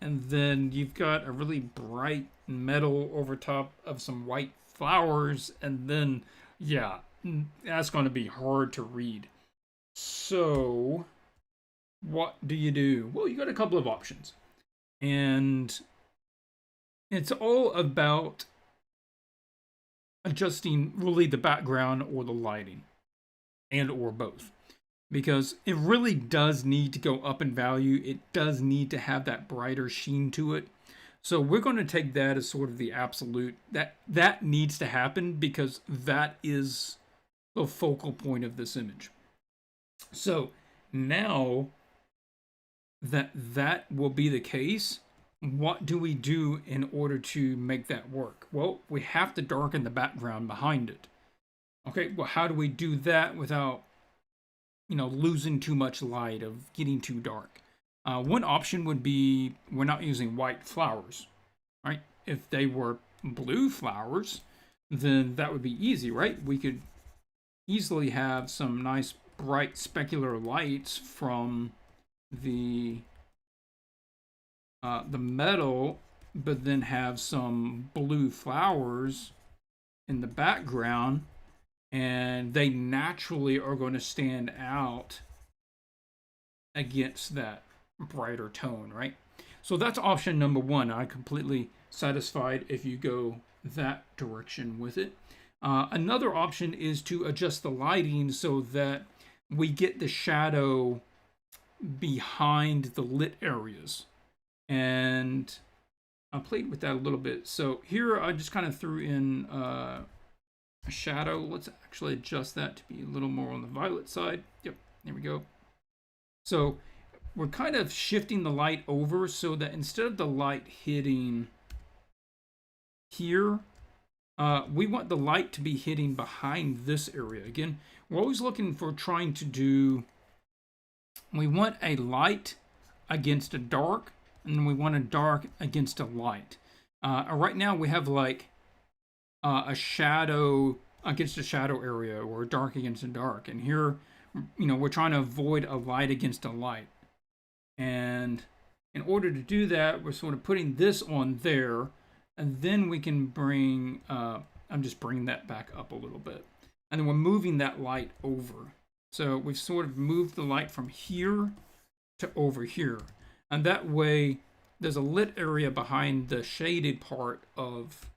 and then you've got a really bright metal over top of some white flowers, and then, yeah, that's going to be hard to read. So, what do you do? Well, you got a couple of options. And it's all about adjusting really the background or the lighting, and or both, because it really does need to go up in value. It does need to have that brighter sheen to it. So we're going to take that as sort of the absolute, that needs to happen, because that is the focal point of this image. So now that will be the case, what do we do in order to make that work? Well, we have to darken the background behind it. Okay, well, how do we do that without, losing too much light, of getting too dark? One option would be, we're not using white flowers, right? If they were blue flowers, then that would be easy, right? We could easily have some nice bright specular lights from the metal, but then have some blue flowers in the background, and they naturally are going to stand out against that brighter tone, right? So that's option number one. I'm completely satisfied if you go that direction with it. Another option is to adjust the lighting so that we get the shadow behind the lit areas. And I played with that a little bit. So here I just kind of threw in a shadow. Let's actually adjust that to be a little more on the violet side. Yep, there we go. So we're kind of shifting the light over so that instead of the light hitting here, we want the light to be hitting behind this area. Again, we're always looking for trying to do, we want a light against a dark, and then we want a dark against a light. Right now we have like a shadow against a shadow area, or a dark against a dark. And here, we're trying to avoid a light against a light. And in order to do that, we're sort of putting this on there, and then we can bring, I'm just bringing that back up a little bit. And then we're moving that light over. So we've sort of moved the light from here to over here. And that way, there's a lit area behind the shaded part of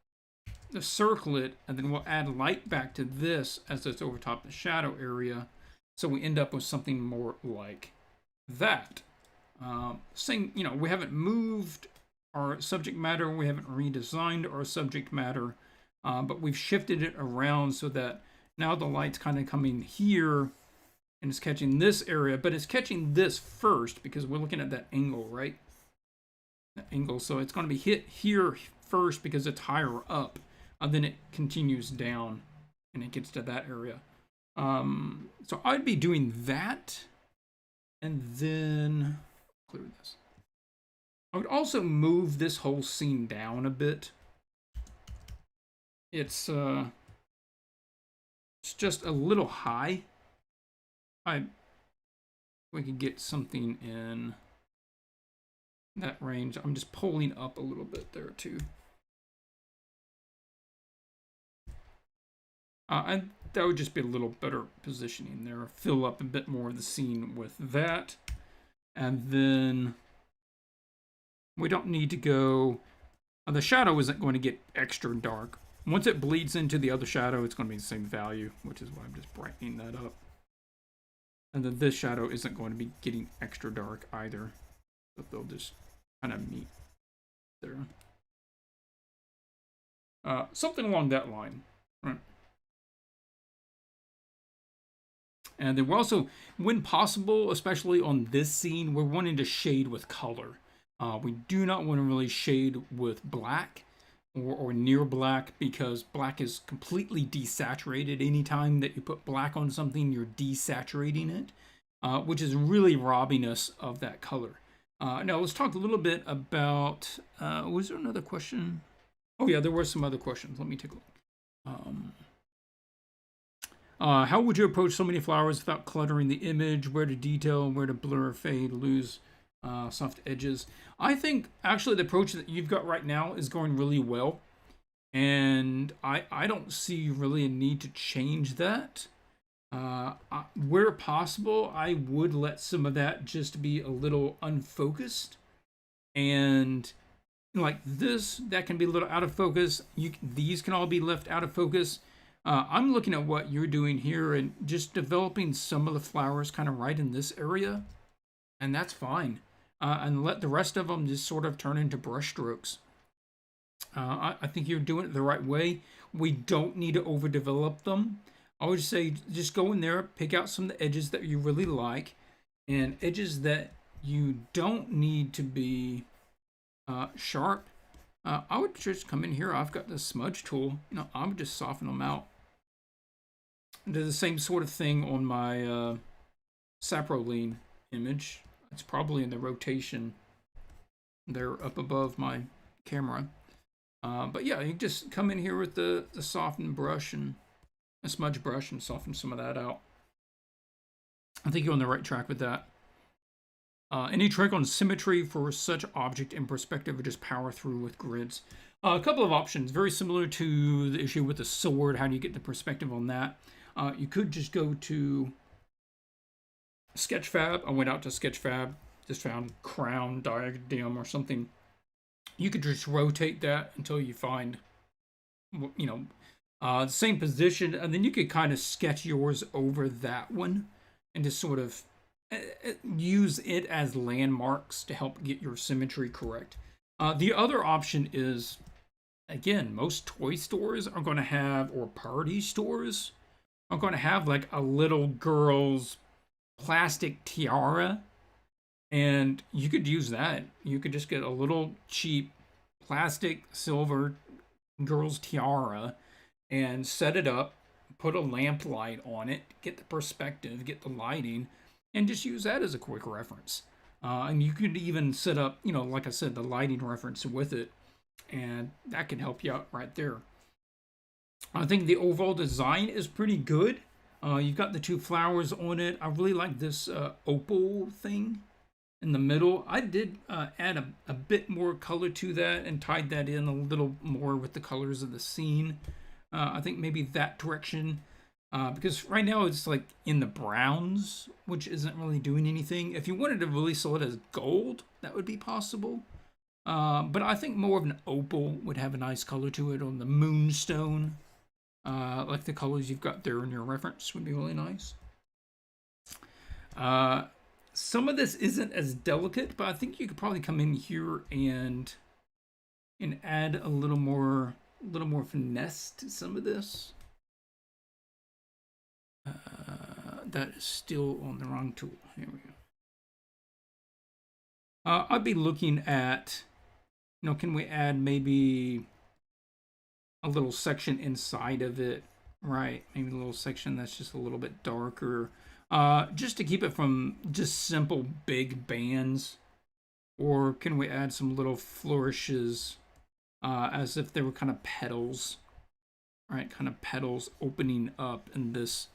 the circlet, and then we'll add light back to this as it's over top the shadow area, So we end up with something more like that. Saying, you know, we haven't moved our subject matter, we haven't redesigned our subject matter, but we've shifted it around so that now the light's kind of coming here and it's catching this area, but it's catching this first because we're looking at that angle, right? That angle, so it's going to be hit here first because it's higher up, and then it continues down and it gets to that area. So I'd be doing that, and then clear this. I would also move this whole scene down a bit. It's just a little high. We could get something in that range. I'm just pulling up a little bit there too. And that would just be a little better positioning there. Fill up a bit more of the scene with that. And then we don't need to go... the shadow isn't going to get extra dark. Once it bleeds into the other shadow, it's going to be the same value, which is why I'm just brightening that up. And then this shadow isn't going to be getting extra dark either. But they'll just kind of meet there. Something along that line. Right. And then we're also, when possible, especially on this scene, we're wanting to shade with color. We do not want to really shade with black or near black, because black is completely desaturated. Anytime that you put black on something, you're desaturating it, which is really robbing us of that color. Now, let's talk a little bit about, was there another question? Oh yeah, there were some other questions. Let me take a look. How would you approach so many flowers without cluttering the image? Where to detail, where to blur, fade, lose soft edges? I think actually the approach that you've got right now is going really well. And I don't see really a need to change that. Where possible, I would let some of that just be a little unfocused. And like this, that can be a little out of focus. These can all be left out of focus. I'm looking at what you're doing here and just developing some of the flowers kind of right in this area. And that's fine. And let the rest of them just sort of turn into brush strokes. I think you're doing it the right way. We don't need to overdevelop them. I would say just go in there, pick out some of the edges that you really like, and edges that you don't need to be sharp. I would just come in here. I've got the smudge tool. I would just soften them out. Do the same sort of thing on my Saproline image. It's probably in the rotation there up above my camera. But yeah, you just come in here with the softened brush and a smudge brush and soften some of that out. I think you're on the right track with that. Any trick on symmetry for such object in perspective, or just power through with grids? A couple of options, very similar to the issue with the sword. How do you get the perspective on that? You could just go to Sketchfab. I went out to Sketchfab, just found crown, diadem, or something. You could just rotate that until you find, the same position, and then you could kind of sketch yours over that one and just sort of use it as landmarks to help get your symmetry correct. The other option is, again, most toy stores are going to have, or party stores are going to have, like a little girl's plastic tiara, and you could use that. You could just get a little cheap plastic silver girl's tiara and set it up, put a lamp light on it, get the perspective, get the lighting, and just use that as a quick reference. And you could even set up, like I said, the lighting reference with it, and that can help you out right there. I think the overall design is pretty good. You've got the two flowers on it. I really like this opal thing in the middle. I did add a bit more color to that and tied that in a little more with the colors of the scene. I think maybe that direction, because right now it's like in the browns, which isn't really doing anything. If you wanted to really sell it as gold, that would be possible. But I think more of an opal would have a nice color to it on the moonstone. Like the colors you've got there in your reference would be really nice. Some of this isn't as delicate, but I think you could probably come in here and add a little more finesse to some of this. That is still on the wrong tool. Here we go. I'd be looking at, can we add maybe a little section inside of it, right? Maybe a little section that's just a little bit darker, just to keep it from just simple big bands. Or can we add some little flourishes, as if they were kind of petals, right? Kind of petals opening up, and this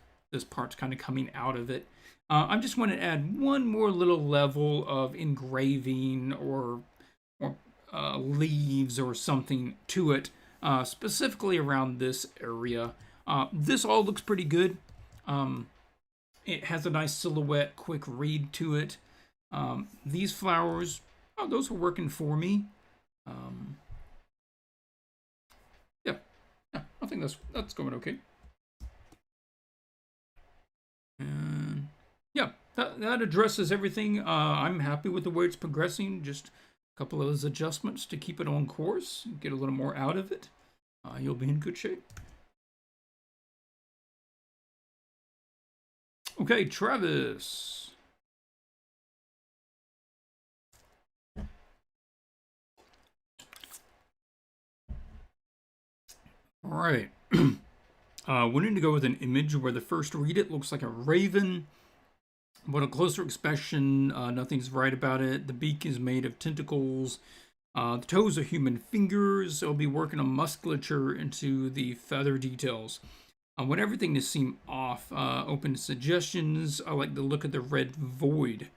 part's kind of coming out of it. I just want to add one more little level of engraving or leaves or something to it, specifically around this area. This all looks pretty good. It has a nice silhouette, quick read to it. These flowers, those are working for me. Yeah, I think that's going okay. And yeah, that addresses everything. I'm happy with the way it's progressing. Just a couple of those adjustments to keep it on course, get a little more out of it. You'll be in good shape. Okay, Travis. All right. We need to go with an image where the first read it looks like a raven, but a closer inspection, nothing's right about it. The beak is made of tentacles. The toes are human fingers. I'll be working on musculature into the feather details. I want everything to seem off. Open to suggestions. I like the look of the red void,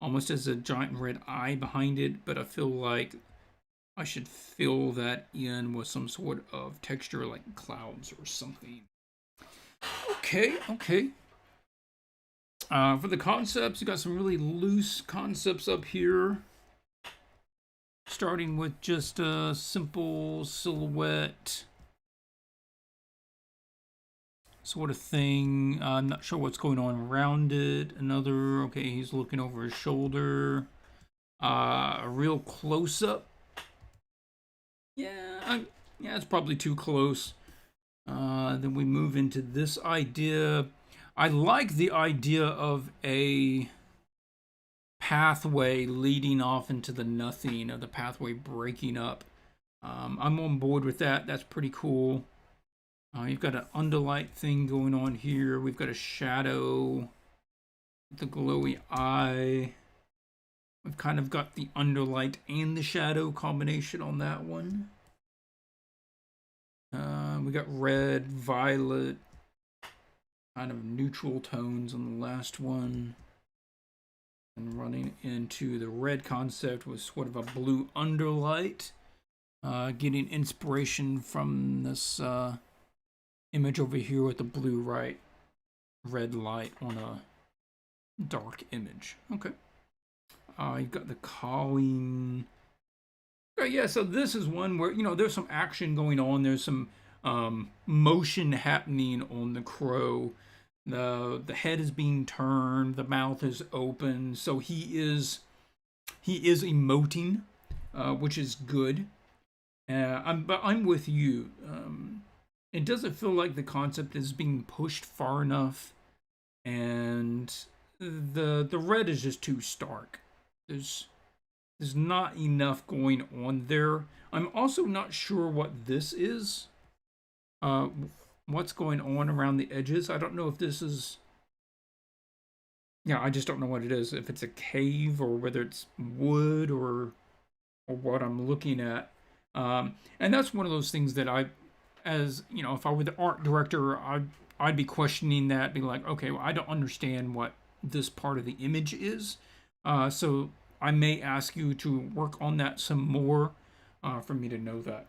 almost as a giant red eye behind it, but I feel like I should fill that in with some sort of texture like clouds or something. Okay. For the concepts, you got some really loose concepts up here. Starting with just a simple silhouette sort of thing. I'm not sure what's going on around it. Another, okay, he's looking over his shoulder. A real close-up. Yeah, it's probably too close. Then we move into this idea. I like the idea of a pathway leading off into the nothing, of the pathway breaking up. I'm on board with that. That's pretty cool. You've got an underlight thing going on here. We've got a shadow, the glowy eye. We've kind of got the underlight and the shadow combination on that one. We got red, violet, kind of neutral tones on the last one. And running into the red concept with sort of a blue underlight. Getting inspiration from this image over here with the blue red light on a dark image. Okay. You've got the calling. Okay, yeah, so this is one where, there's some action going on. There's some motion happening on the crow. The head is being turned. The mouth is open. So he is emoting, which is good. But I'm with you. It doesn't feel like the concept is being pushed far enough, and the red is just too stark. There's not enough going on there. I'm also not sure what this is. What's going on around the edges. I don't know if this is... Yeah, I just don't know what it is. If it's a cave or whether it's wood or what I'm looking at. And that's one of those things that if I were the art director, I'd be questioning that, being like, okay, well, I don't understand what this part of the image is. So I may ask you to work on that some more for me to know that.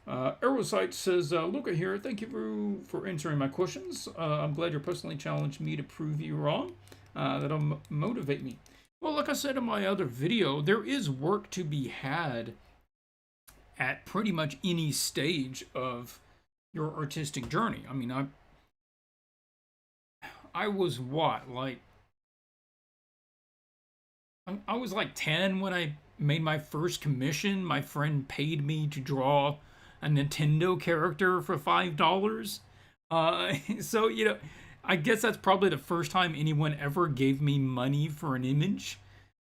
Aerosite says, Luca here, thank you for answering my questions. I'm glad you personally challenged me to prove you wrong. That'll motivate me. Well, like I said in my other video, there is work to be had at pretty much any stage of your artistic journey. I mean, I was what, like I was like 10 when I made my first commission. My friend paid me to draw a Nintendo character for $5. So, I guess that's probably the first time anyone ever gave me money for an image.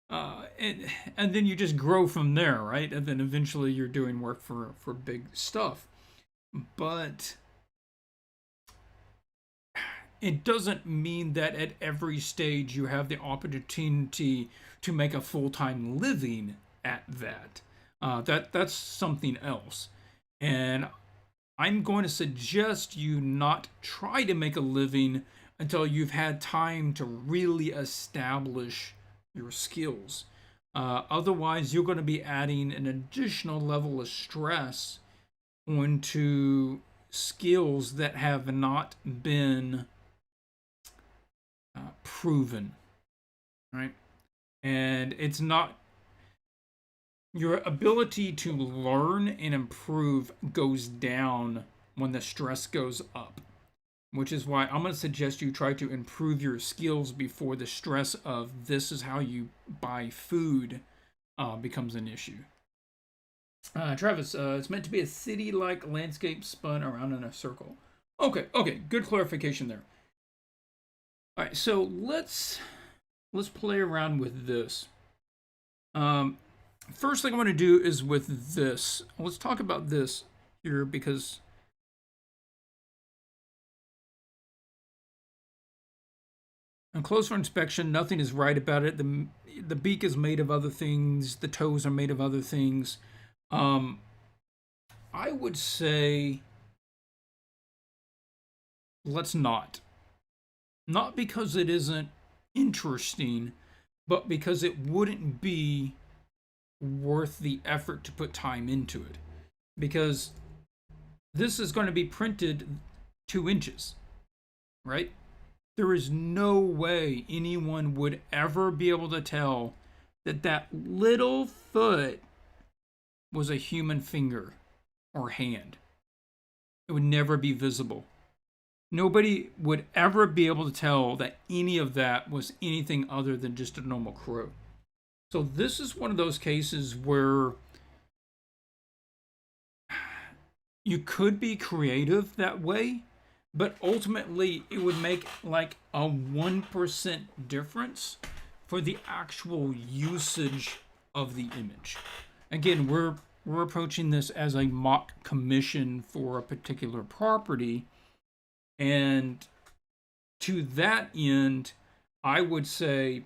And then you just grow from there, right? And then eventually you're doing work for big stuff. But it doesn't mean that at every stage you have the opportunity to make a full-time living at that. That's something else. And I'm going to suggest you not try to make a living until you've had time to really establish your skills. Otherwise, you're going to be adding an additional level of stress onto skills that have not been proven, right? And it's not your ability to learn and improve goes down when the stress goes up, which is why I'm going to suggest you try to improve your skills before the stress of this is how you buy food becomes an issue. Travis, it's meant to be a city-like landscape spun around in a circle. Okay, good clarification there. All right, so let's play around with this. First thing I want to do is with this. Let's talk about this here because on closer inspection, nothing is right about it. The beak is made of other things. The toes are made of other things. I would say let's not. Not because it isn't interesting, but because it wouldn't be worth the effort to put time into it. Because this is going to be printed 2 inches, right? There is no way anyone would ever be able to tell that that little foot was a human finger or hand. It would never be visible. Nobody would ever be able to tell that any of that was anything other than just a normal crow. So this is one of those cases where you could be creative that way, but ultimately it would make like a 1% difference for the actual usage of the image. Again, we're approaching this as a mock commission for a particular property, and to that end, I would say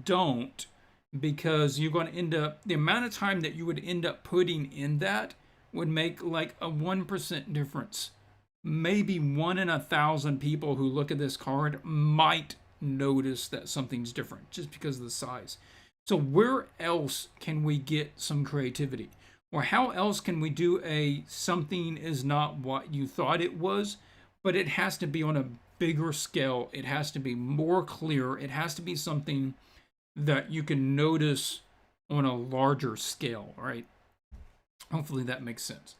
don't, because you're going to end up, the amount of time that you would end up putting in that would make like a 1% difference. Maybe 1 in 1,000 people who look at this card might notice that something's different just because of the size. So where else can we get some creativity? Or how else can we do a something is not what you thought it was, but it has to be on a bigger scale. It has to be more clear. It has to be something that you can notice on a larger scale, right? Hopefully that makes sense.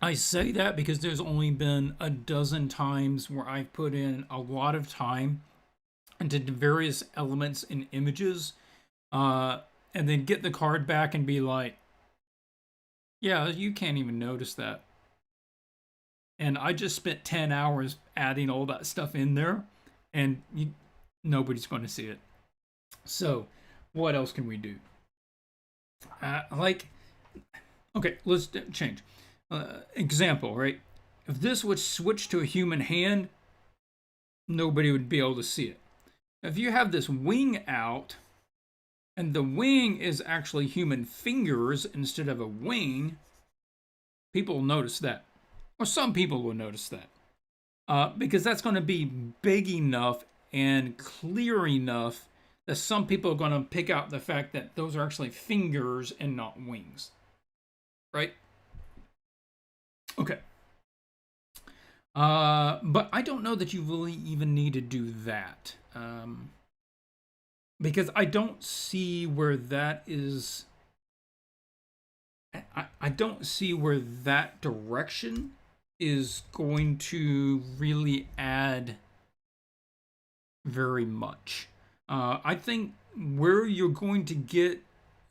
I say that because there's only been a dozen times where I've put in a lot of time into various elements and images, and then get the card back and be like, yeah, you can't even notice that. And I just spent 10 hours adding all that stuff in there, and nobody's going to see it. So, what else can we do? Okay, let's change. Example, right? If this would switch to a human hand, nobody would be able to see it. If you have this wing out, and the wing is actually human fingers instead of a wing, people will notice that. Or some people will notice that. Because that's going to be big enough and clear enough that some people are going to pick out the fact that those are actually fingers and not wings. Right? Okay. But I don't know that you really even need to do that. Because I don't see where that is. I don't see where that direction is going to really add very much. I think where you're going to get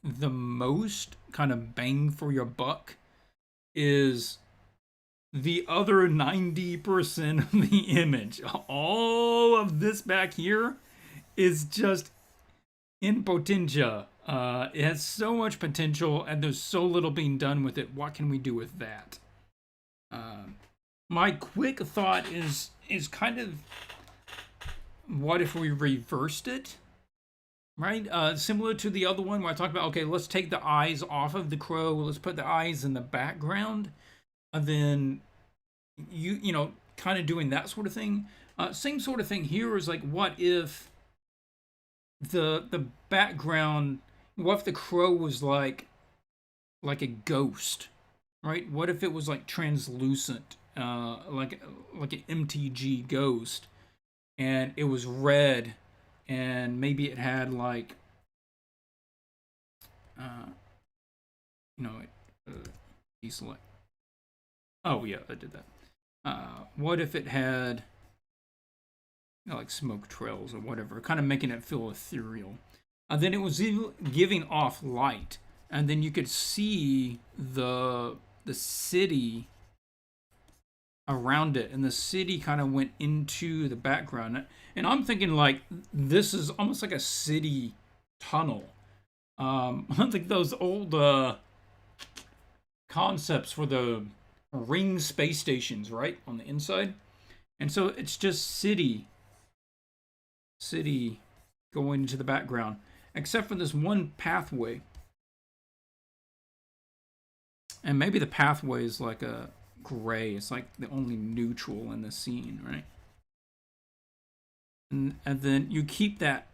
the most kind of bang for your buck is the other 90% of the image. All of this back here is just in potentia. It has so much potential, and there's so little being done with it. What can we do with that? Uh, my quick thought is kind of, what if we reversed it? Right? Similar to the other one where I talked about, okay, let's take the eyes off of the crow. Let's put the eyes in the background. And then you know, kind of doing that sort of thing. Same sort of thing here is like, what if the background, what if the crow was like a ghost, right? What if it was like translucent, like an MTG ghost, and it was red, and maybe it had like, uh, you know, deselect. Oh yeah, I did that. What if it had, you know, like smoke trails or whatever, kind of making it feel ethereal? Then it was giving off light, and then you could see the city around it, and the city kind of went into the background. And I'm thinking like this is almost like a city tunnel. I think those old concepts for the ring space stations, right, on the inside. And so it's just city going into the background, except for this one pathway. And maybe the pathway is like a gray. It's like the only neutral in the scene, right? And then you keep that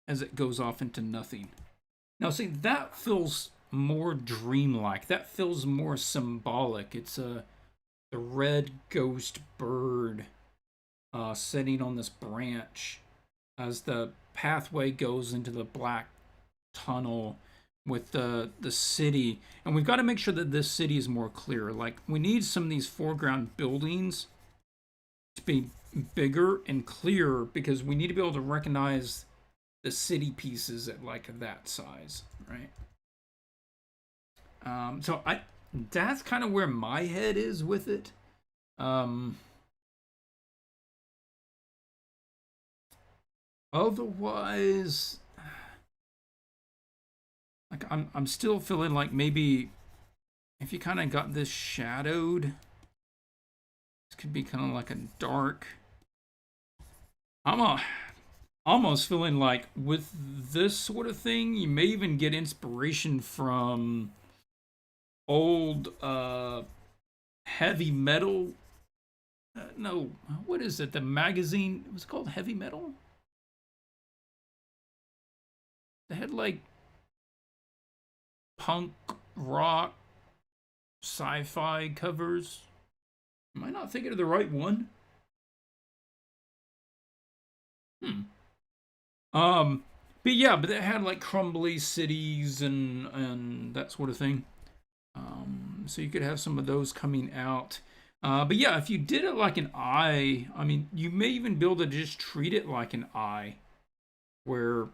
as it goes off into nothing. Now, see, that feels more dreamlike. That feels more symbolic. It's the red ghost bird sitting on this branch as the pathway goes into the black tunnel with the city. And we've got to make sure that this city is more clear. Like, we need some of these foreground buildings to be bigger and clearer, because we need to be able to recognize the city pieces at like that size, right? So that's kind of where my head is with it. Otherwise, like I'm still feeling like maybe if you kind of got this shadowed, this could be kind of like a dark. I'm almost feeling like with this sort of thing, you may even get inspiration from old heavy metal. No, what is it? The magazine, it was called Heavy Metal. They had like punk rock sci-fi covers. Am I not thinking of the right one? Hmm. But yeah, but they had like crumbly cities and that sort of thing. So you could have some of those coming out. But yeah, if you did it like an eye, I mean, you may even be able to just treat it like an eye, where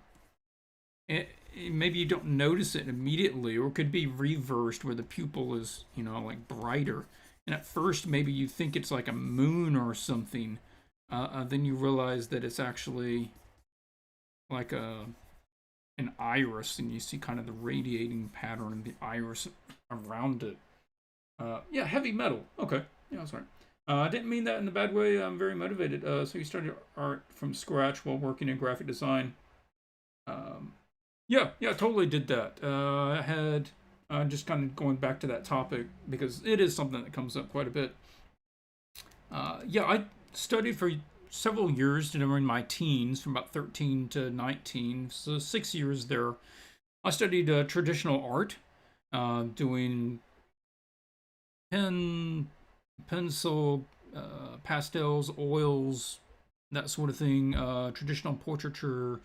maybe you don't notice it immediately, or it could be reversed where the pupil is, you know, like brighter. And at first, maybe you think it's like a moon or something. Then you realize that it's actually like an iris, and you see kind of the radiating pattern of the iris around it. Yeah, heavy metal. Okay, yeah, that's right. I didn't mean that in a bad way. I'm very motivated. So you started art from scratch while working in graphic design. Um, yeah, totally did that. I had just kind of going back to that topic because it is something that comes up quite a bit. Yeah, I studied for several years during my teens, from about 13 to 19, so 6 years there. I studied traditional art, doing pen, pencil, pastels, oils, that sort of thing, traditional portraiture.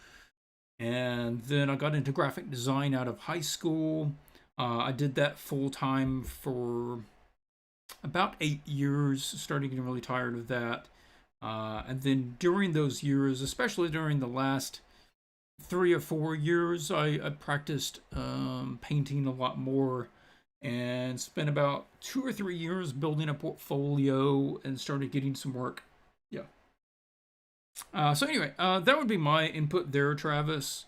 And then I got into graphic design out of high school. I did that full time for about 8 years, started getting really tired of that. And then during those years, especially during the last 3 or 4 years, I practiced painting a lot more and spent about 2 or 3 years building a portfolio and started getting some work. Yeah. So anyway, that would be my input there, Travis.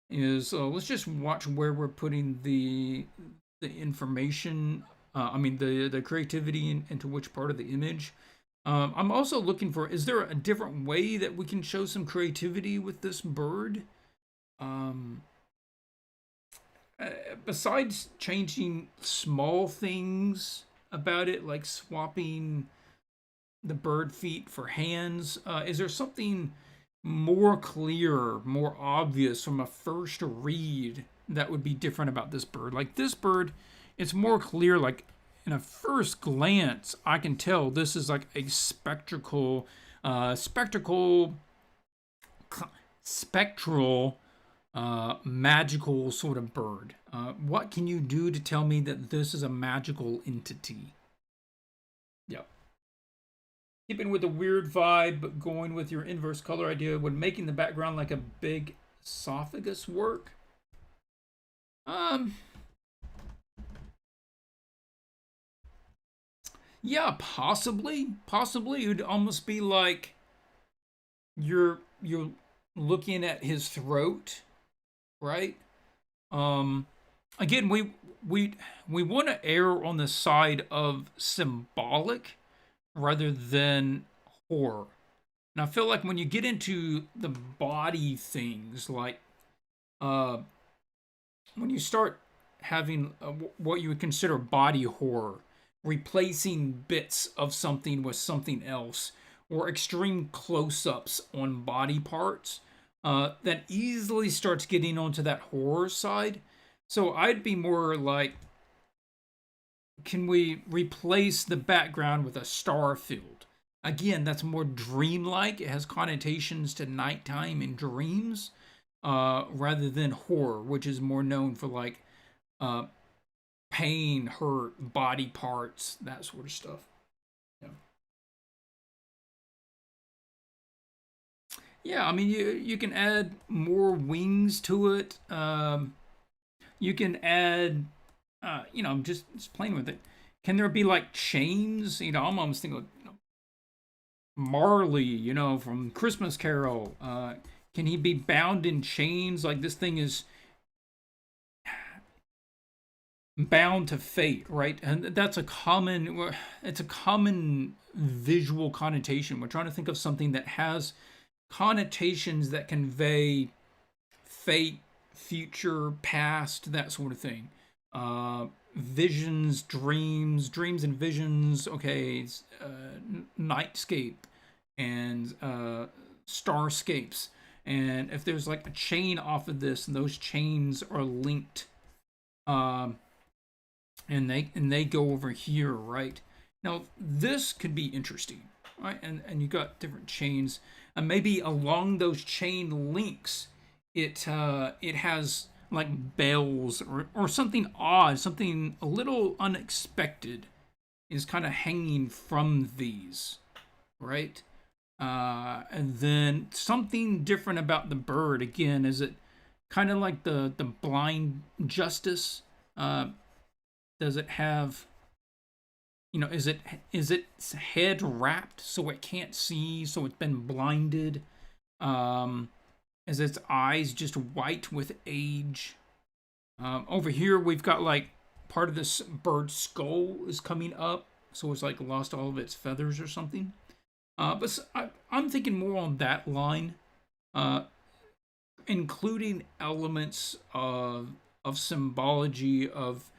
Is let's just watch where we're putting the information. I mean the creativity into which part of the image. I'm also looking for, is there a different way that we can show some creativity with this bird? Um, Besides changing small things about it, like swapping the bird feet for hands, is there something more clear, more obvious from a first read that would be different about this bird? Like this bird, it's more clear, like in a first glance, I can tell this is like a spectral, magical sort of bird. What can you do to tell me that this is a magical entity? Yep. Keeping with the weird vibe, but going with your inverse color idea, would making the background like a big esophagus work? Um, yeah, possibly. Possibly, it would almost be like you're looking at his throat, right? Um, Again, we want to err on the side of symbolic rather than horror. And I feel like when you get into the body things, like uh, when you start having what you would consider body horror, replacing bits of something with something else, or extreme close ups on body parts, that easily starts getting onto that horror side. So I'd be more like, can we replace the background with a star field? Again, that's more dreamlike. It has connotations to nighttime and dreams, rather than horror, which is more known for like uh, pain, hurt, body parts, that sort of stuff. Yeah. Yeah, I mean, you can add more wings to it. You can add, I'm just playing with it. Can there be like chains? I'm almost thinking of Marley, from Christmas Carol. Can he be bound in chains? Like this thing is bound to fate, right? And it's a common visual connotation. We're trying to think of something that has connotations that convey fate, future, past, that sort of thing. Visions, dreams and visions. Okay, nightscape and starscapes. And if there's like a chain off of this, and those chains are linked, um, and they go over here, right? Now this could be interesting, right? And you got different chains, and maybe along those chain links, it has like bells or something odd, something a little unexpected is kind of hanging from these, right? And then something different about the bird. Again, is it kind of like the blind justice? Does it have, is its head wrapped so it can't see, so it's been blinded? Is its eyes just white with age? Over here we've got like part of this bird's skull is coming up, so it's like lost all of its feathers or something. But I'm thinking more on that line, uh, including elements of symbology, of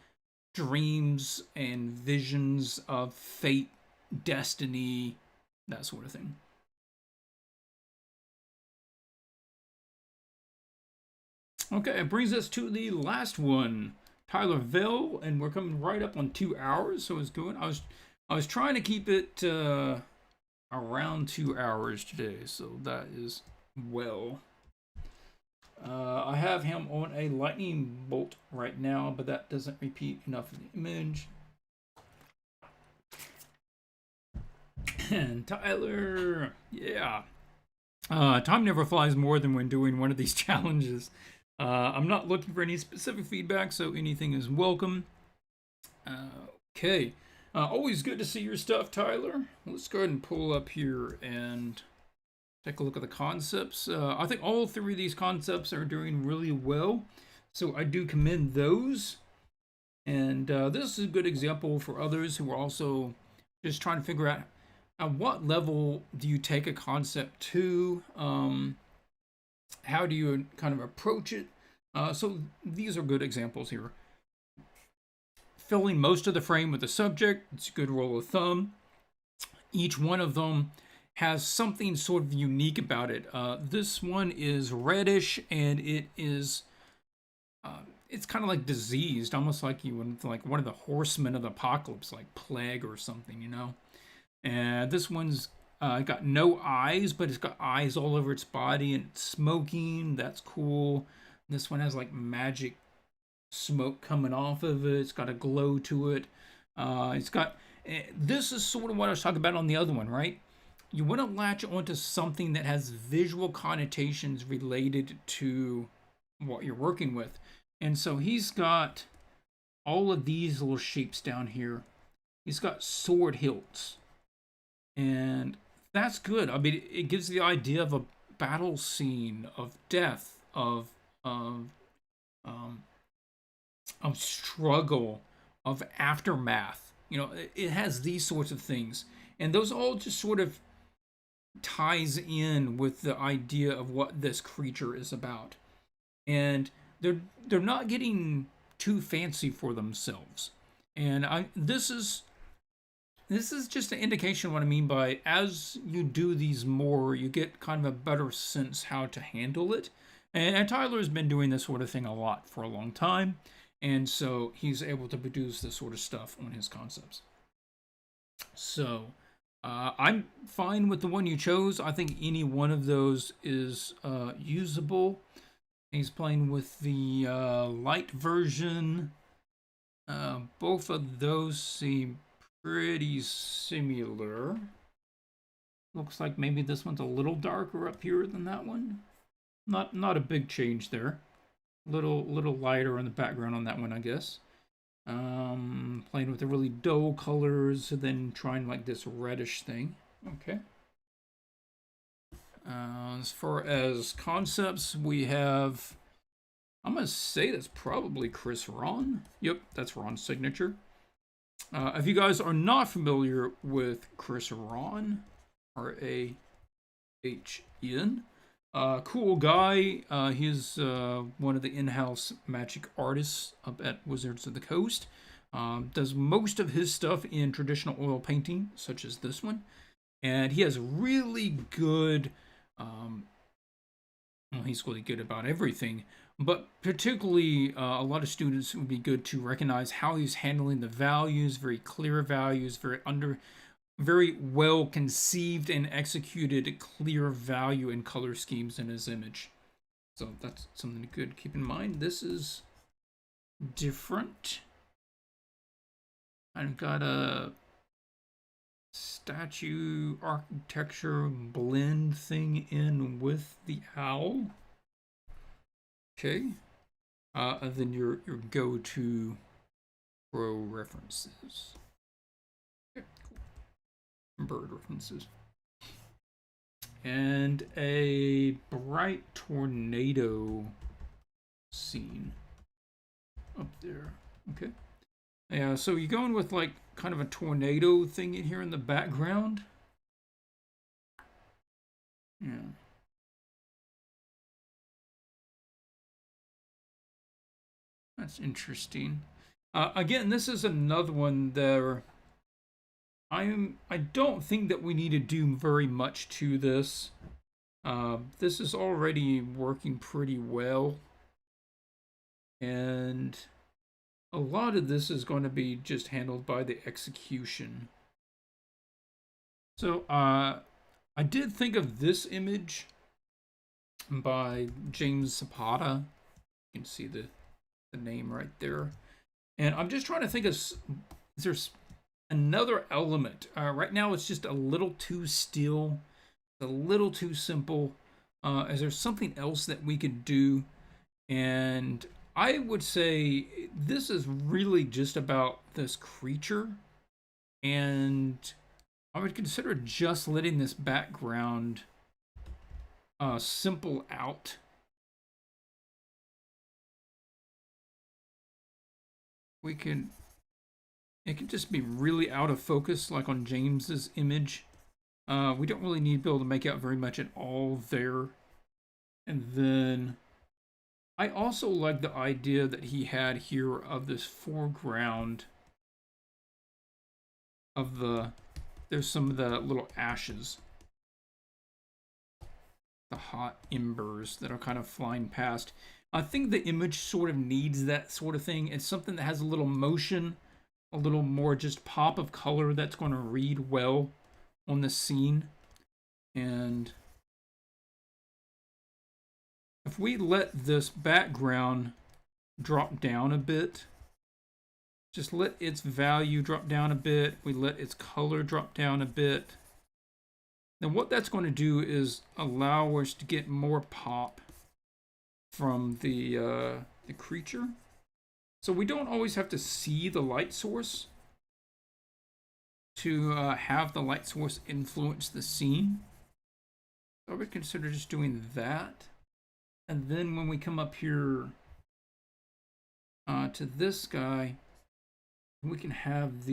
dreams and visions of fate, destiny, that sort of thing. Okay, it brings us to the last one, Tyler Vell, and we're coming right up on 2 hours, so it's good. I was trying to keep it around 2 hours today, so that is well. I have him on a lightning bolt right now, but that doesn't repeat enough of the image. And Tyler, yeah. Time never flies more than when doing one of these challenges. I'm not looking for any specific feedback, so anything is welcome. Okay. Always good to see your stuff, Tyler. Let's go ahead and pull up here and take a look at the concepts. I think all three of these concepts are doing really well, so I do commend those. And this is a good example for others who are also just trying to figure out at what level do you take a concept to? How do you kind of approach it? So these are good examples here. Filling most of the frame with the subject, it's a good rule of thumb. Each one of them has something sort of unique about it. This one is reddish, and it is it's kind of like diseased, almost like you would like one of the horsemen of the apocalypse, like plague or something, you know. And this one's got no eyes, but it's got eyes all over its body, and it's smoking. That's cool. This one has like magic smoke coming off of it. It's got a glow to it. It's got. This is sort of what I was talking about on the other one, right? You want to latch onto something that has visual connotations related to what you're working with. And so he's got all of these little shapes down here. He's got sword hilts. And that's good. I mean, it gives the idea of a battle scene, of death, of struggle, of aftermath. You know, it has these sorts of things. And those all just sort of ties in with the idea of what this creature is about. And they're not getting too fancy for themselves. And this is just an indication of what I mean by as you do these more, you get kind of a better sense how to handle it. And Tyler's been doing this sort of thing a lot for a long time. And so he's able to produce this sort of stuff on his concepts. So I'm fine with the one you chose. I think any one of those is usable. He's playing with the light version. Both of those seem pretty similar. Looks like maybe this one's a little darker up here than that one. Not a big change there. Little lighter in the background on that one, I guess. Playing with the really dull colors, then trying like this reddish thing. Okay. As far as concepts, we have. I'm gonna say that's probably Chris Ron. Yep, that's Ron's signature. If you guys are not familiar with Chris Ron, R-A-H-N, cool guy. He's one of the in-house magic artists up at Wizards of the Coast. Does most of his stuff in traditional oil painting, such as this one. And he has really good, well, he's really good about everything, but particularly a lot of students would be good to recognize how he's handling the values, very clear values, very well conceived and executed clear value and color schemes in his image. So that's something good to keep in mind. This is different. I've got a statue architecture blend thing in with the owl. Okay. And then your go-to pro references. Okay, cool. Bird references. And a bright tornado scene up there. Okay. Yeah, so you're going with like kind of a tornado thing in here in the background. Yeah. That's interesting. Again, this is another one there. I don't think that we need to do very much to this. This is already working pretty well. And a lot of this is going to be just handled by the execution. So I did think of this image by James Zapata. You can see the name right there. And I'm just trying to think of, is there another element? Right now it's just a little too still. a little too simple. Is there something else that we could do? And I would say this is really just about this creature, and I would consider just letting this background simple out. It can just be really out of focus, like on James's image. We don't really need to be able to make out very much at all there. And then I also like the idea that he had here of this foreground of there's some of the little ashes, the hot embers that are kind of flying past. I think the image sort of needs that sort of thing. It's something that has a little motion, a little more just pop of color that's going to read well on the scene. And if we let this background drop down a bit, just let its value drop down a bit, we let its color drop down a bit, then what that's going to do is allow us to get more pop from the creature. So we don't always have to see the light source to have the light source influence the scene. So I would consider just doing that. And then when we come up here to this guy, we can have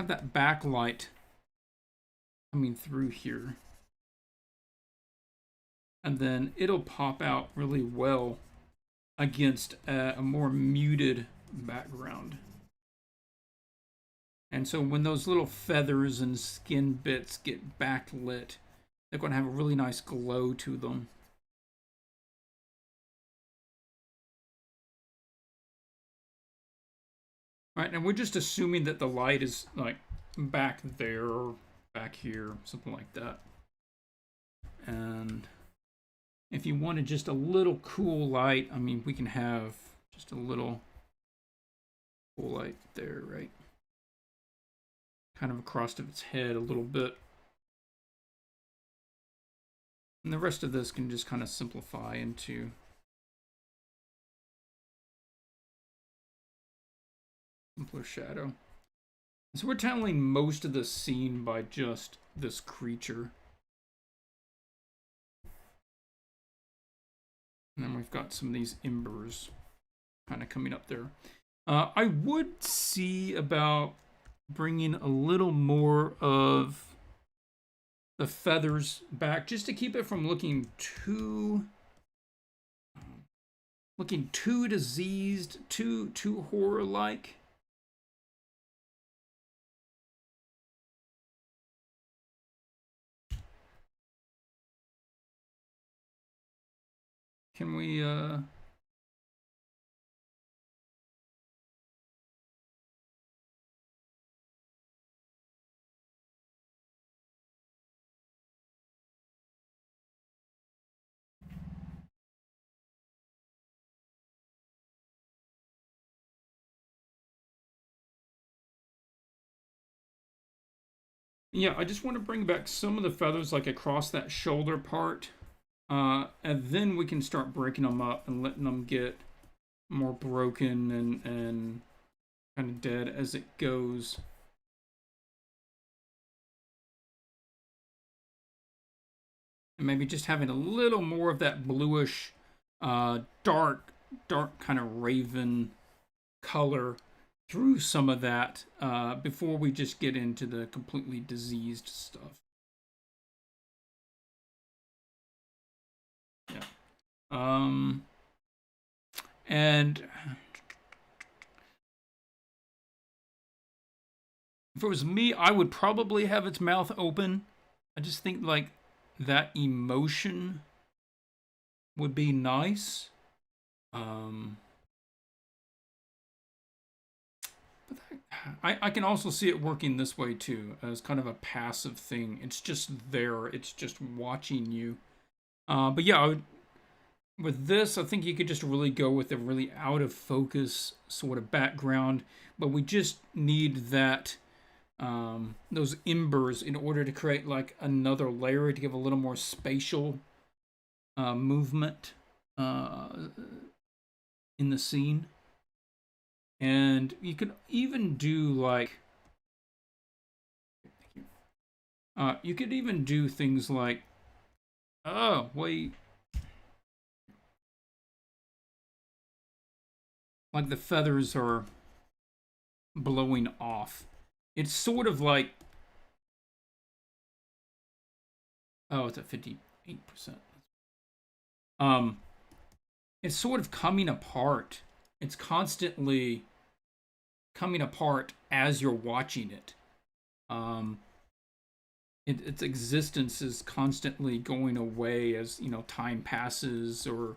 that backlight coming through here. And then it'll pop out really well against a more muted background. And so when those little feathers and skin bits get backlit, they're going to have a really nice glow to them. Right, and we're just assuming that the light is like back there or back here, something like that. And if you wanted just a little cool light, I mean, we can have just a little cool light there, right? Kind of across of its head a little bit. And the rest of this can just kind of simplify into simpler shadow. So we're telling most of the scene by just this creature. And then we've got some of these embers kind of coming up there. I would see about bringing a little more of the feathers back just to keep it from looking too diseased, too horror-like. Can we yeah, I just want to bring back some of the feathers like across that shoulder part. And then we can start breaking them up and letting them get more broken and kind of dead as it goes. And maybe just having a little more of that bluish, dark kind of raven color through some of that before we just get into the completely diseased stuff. Yeah. And if it was me, I would probably have its mouth open. I just think like that emotion would be nice. But I can also see it working this way too, as kind of a passive thing. It's just there. It's just watching you. But yeah, with this, I think you could just really go with a really out of focus sort of background, but we just need that those embers in order to create like another layer to give a little more spatial movement in the scene. And you could even do like you could even do things like, oh wait, like the feathers are blowing off. It's sort of like, oh, it's at 58%. It's sort of coming apart. It's constantly coming apart as you're watching it. Its existence is constantly going away as, you know, time passes or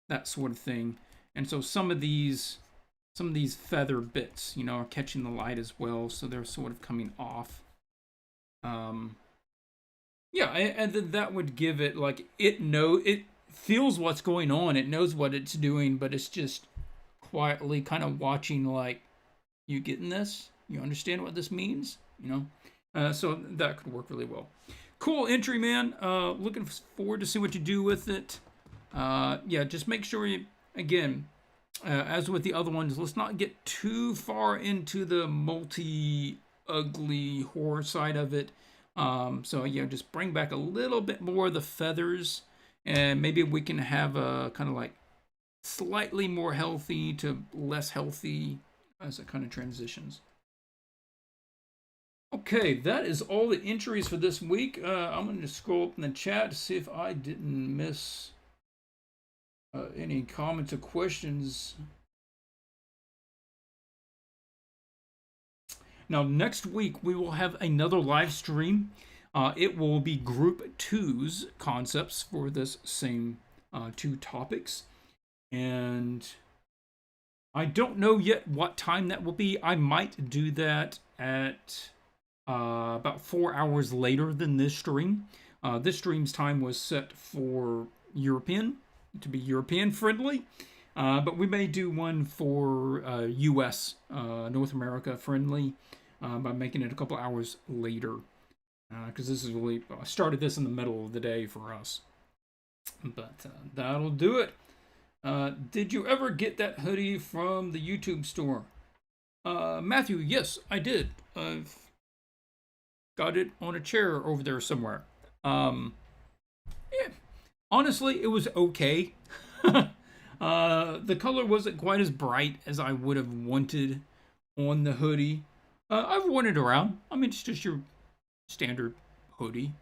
that sort of thing. And so some of these feather bits, you know, are catching the light as well, so they're sort of coming off. Yeah, and then that would give it like it feels what's going on, it knows what it's doing, but it's just quietly kind of watching like, you getting this? You understand what this means? You know? So that could work really well. Cool entry, man. Looking forward to see what you do with it. Yeah, just make sure you, again, as with the other ones, let's not get too far into the multi-ugly horror side of it. So, you know, just bring back a little bit more of the feathers, and maybe we can have a kind of like slightly more healthy to less healthy as it kind of transitions. Okay, that is all the entries for this week. I'm going to scroll up in the chat to see if I didn't miss any comments or questions. Now, next week, we will have another live stream. It will be Group 2's concepts for this same two topics. And I don't know yet what time that will be. I might do that at about 4 hours later than this stream. This stream's time was set for European, to be European friendly. But we may do one for US, North America friendly, by making it a couple hours later. Because this is really, I started this in the middle of the day for us. But that'll do it. Did you ever get that hoodie from the YouTube store? Matthew, yes, I did. I've got it on a chair over there somewhere. Yeah, honestly, it was okay. The color wasn't quite as bright as I would have wanted on the hoodie. I've worn it around. I mean, it's just your standard hoodie.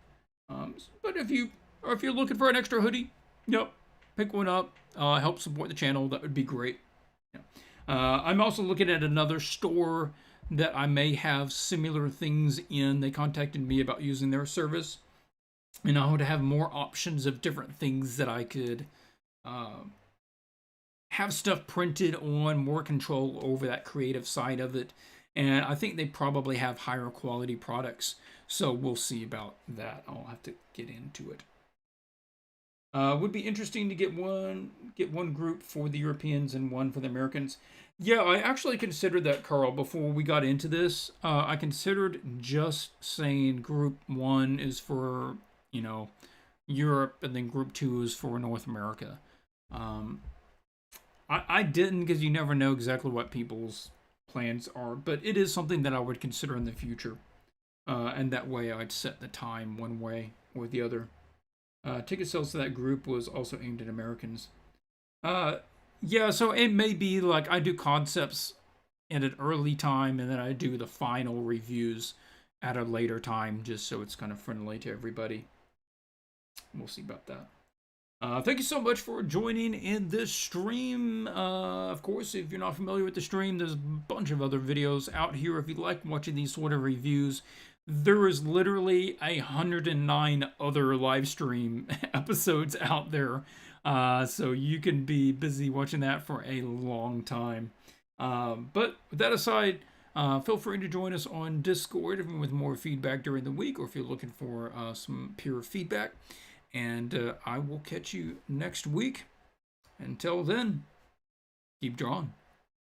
But if you're looking for an extra hoodie, yep, pick one up. Help support the channel. That would be great. Yeah. I'm also looking at another store that I may have similar things in. They contacted me about using their service, and I would have more options of different things that I could have stuff printed on, more control over that creative side of it. And I think they probably have higher quality products. So we'll see about that. I'll have to get into it. Would be interesting to get one group for the Europeans and one for the Americans. Yeah, I actually considered that, Carl, before we got into this. I considered just saying group 1 is for, you know, Europe, and then group 2 is for North America. I didn't, because you never know exactly what people's plans are, but it is something that I would consider in the future. And that way I'd set the time one way or the other. Ticket sales to that group was also aimed at Americans. Yeah, so it may be like I do concepts at an early time, and then I do the final reviews at a later time, just so it's kind of friendly to everybody. We'll see about that. Thank you so much for joining in this stream. Of course, if you're not familiar with the stream, there's a bunch of other videos out here. If you like watching these sort of reviews, there is literally 109 other live stream episodes out there. So you can be busy watching that for a long time. But with that aside, feel free to join us on Discord with more feedback during the week, or if you're looking for some pure feedback. And I will catch you next week. Until then, keep drawing.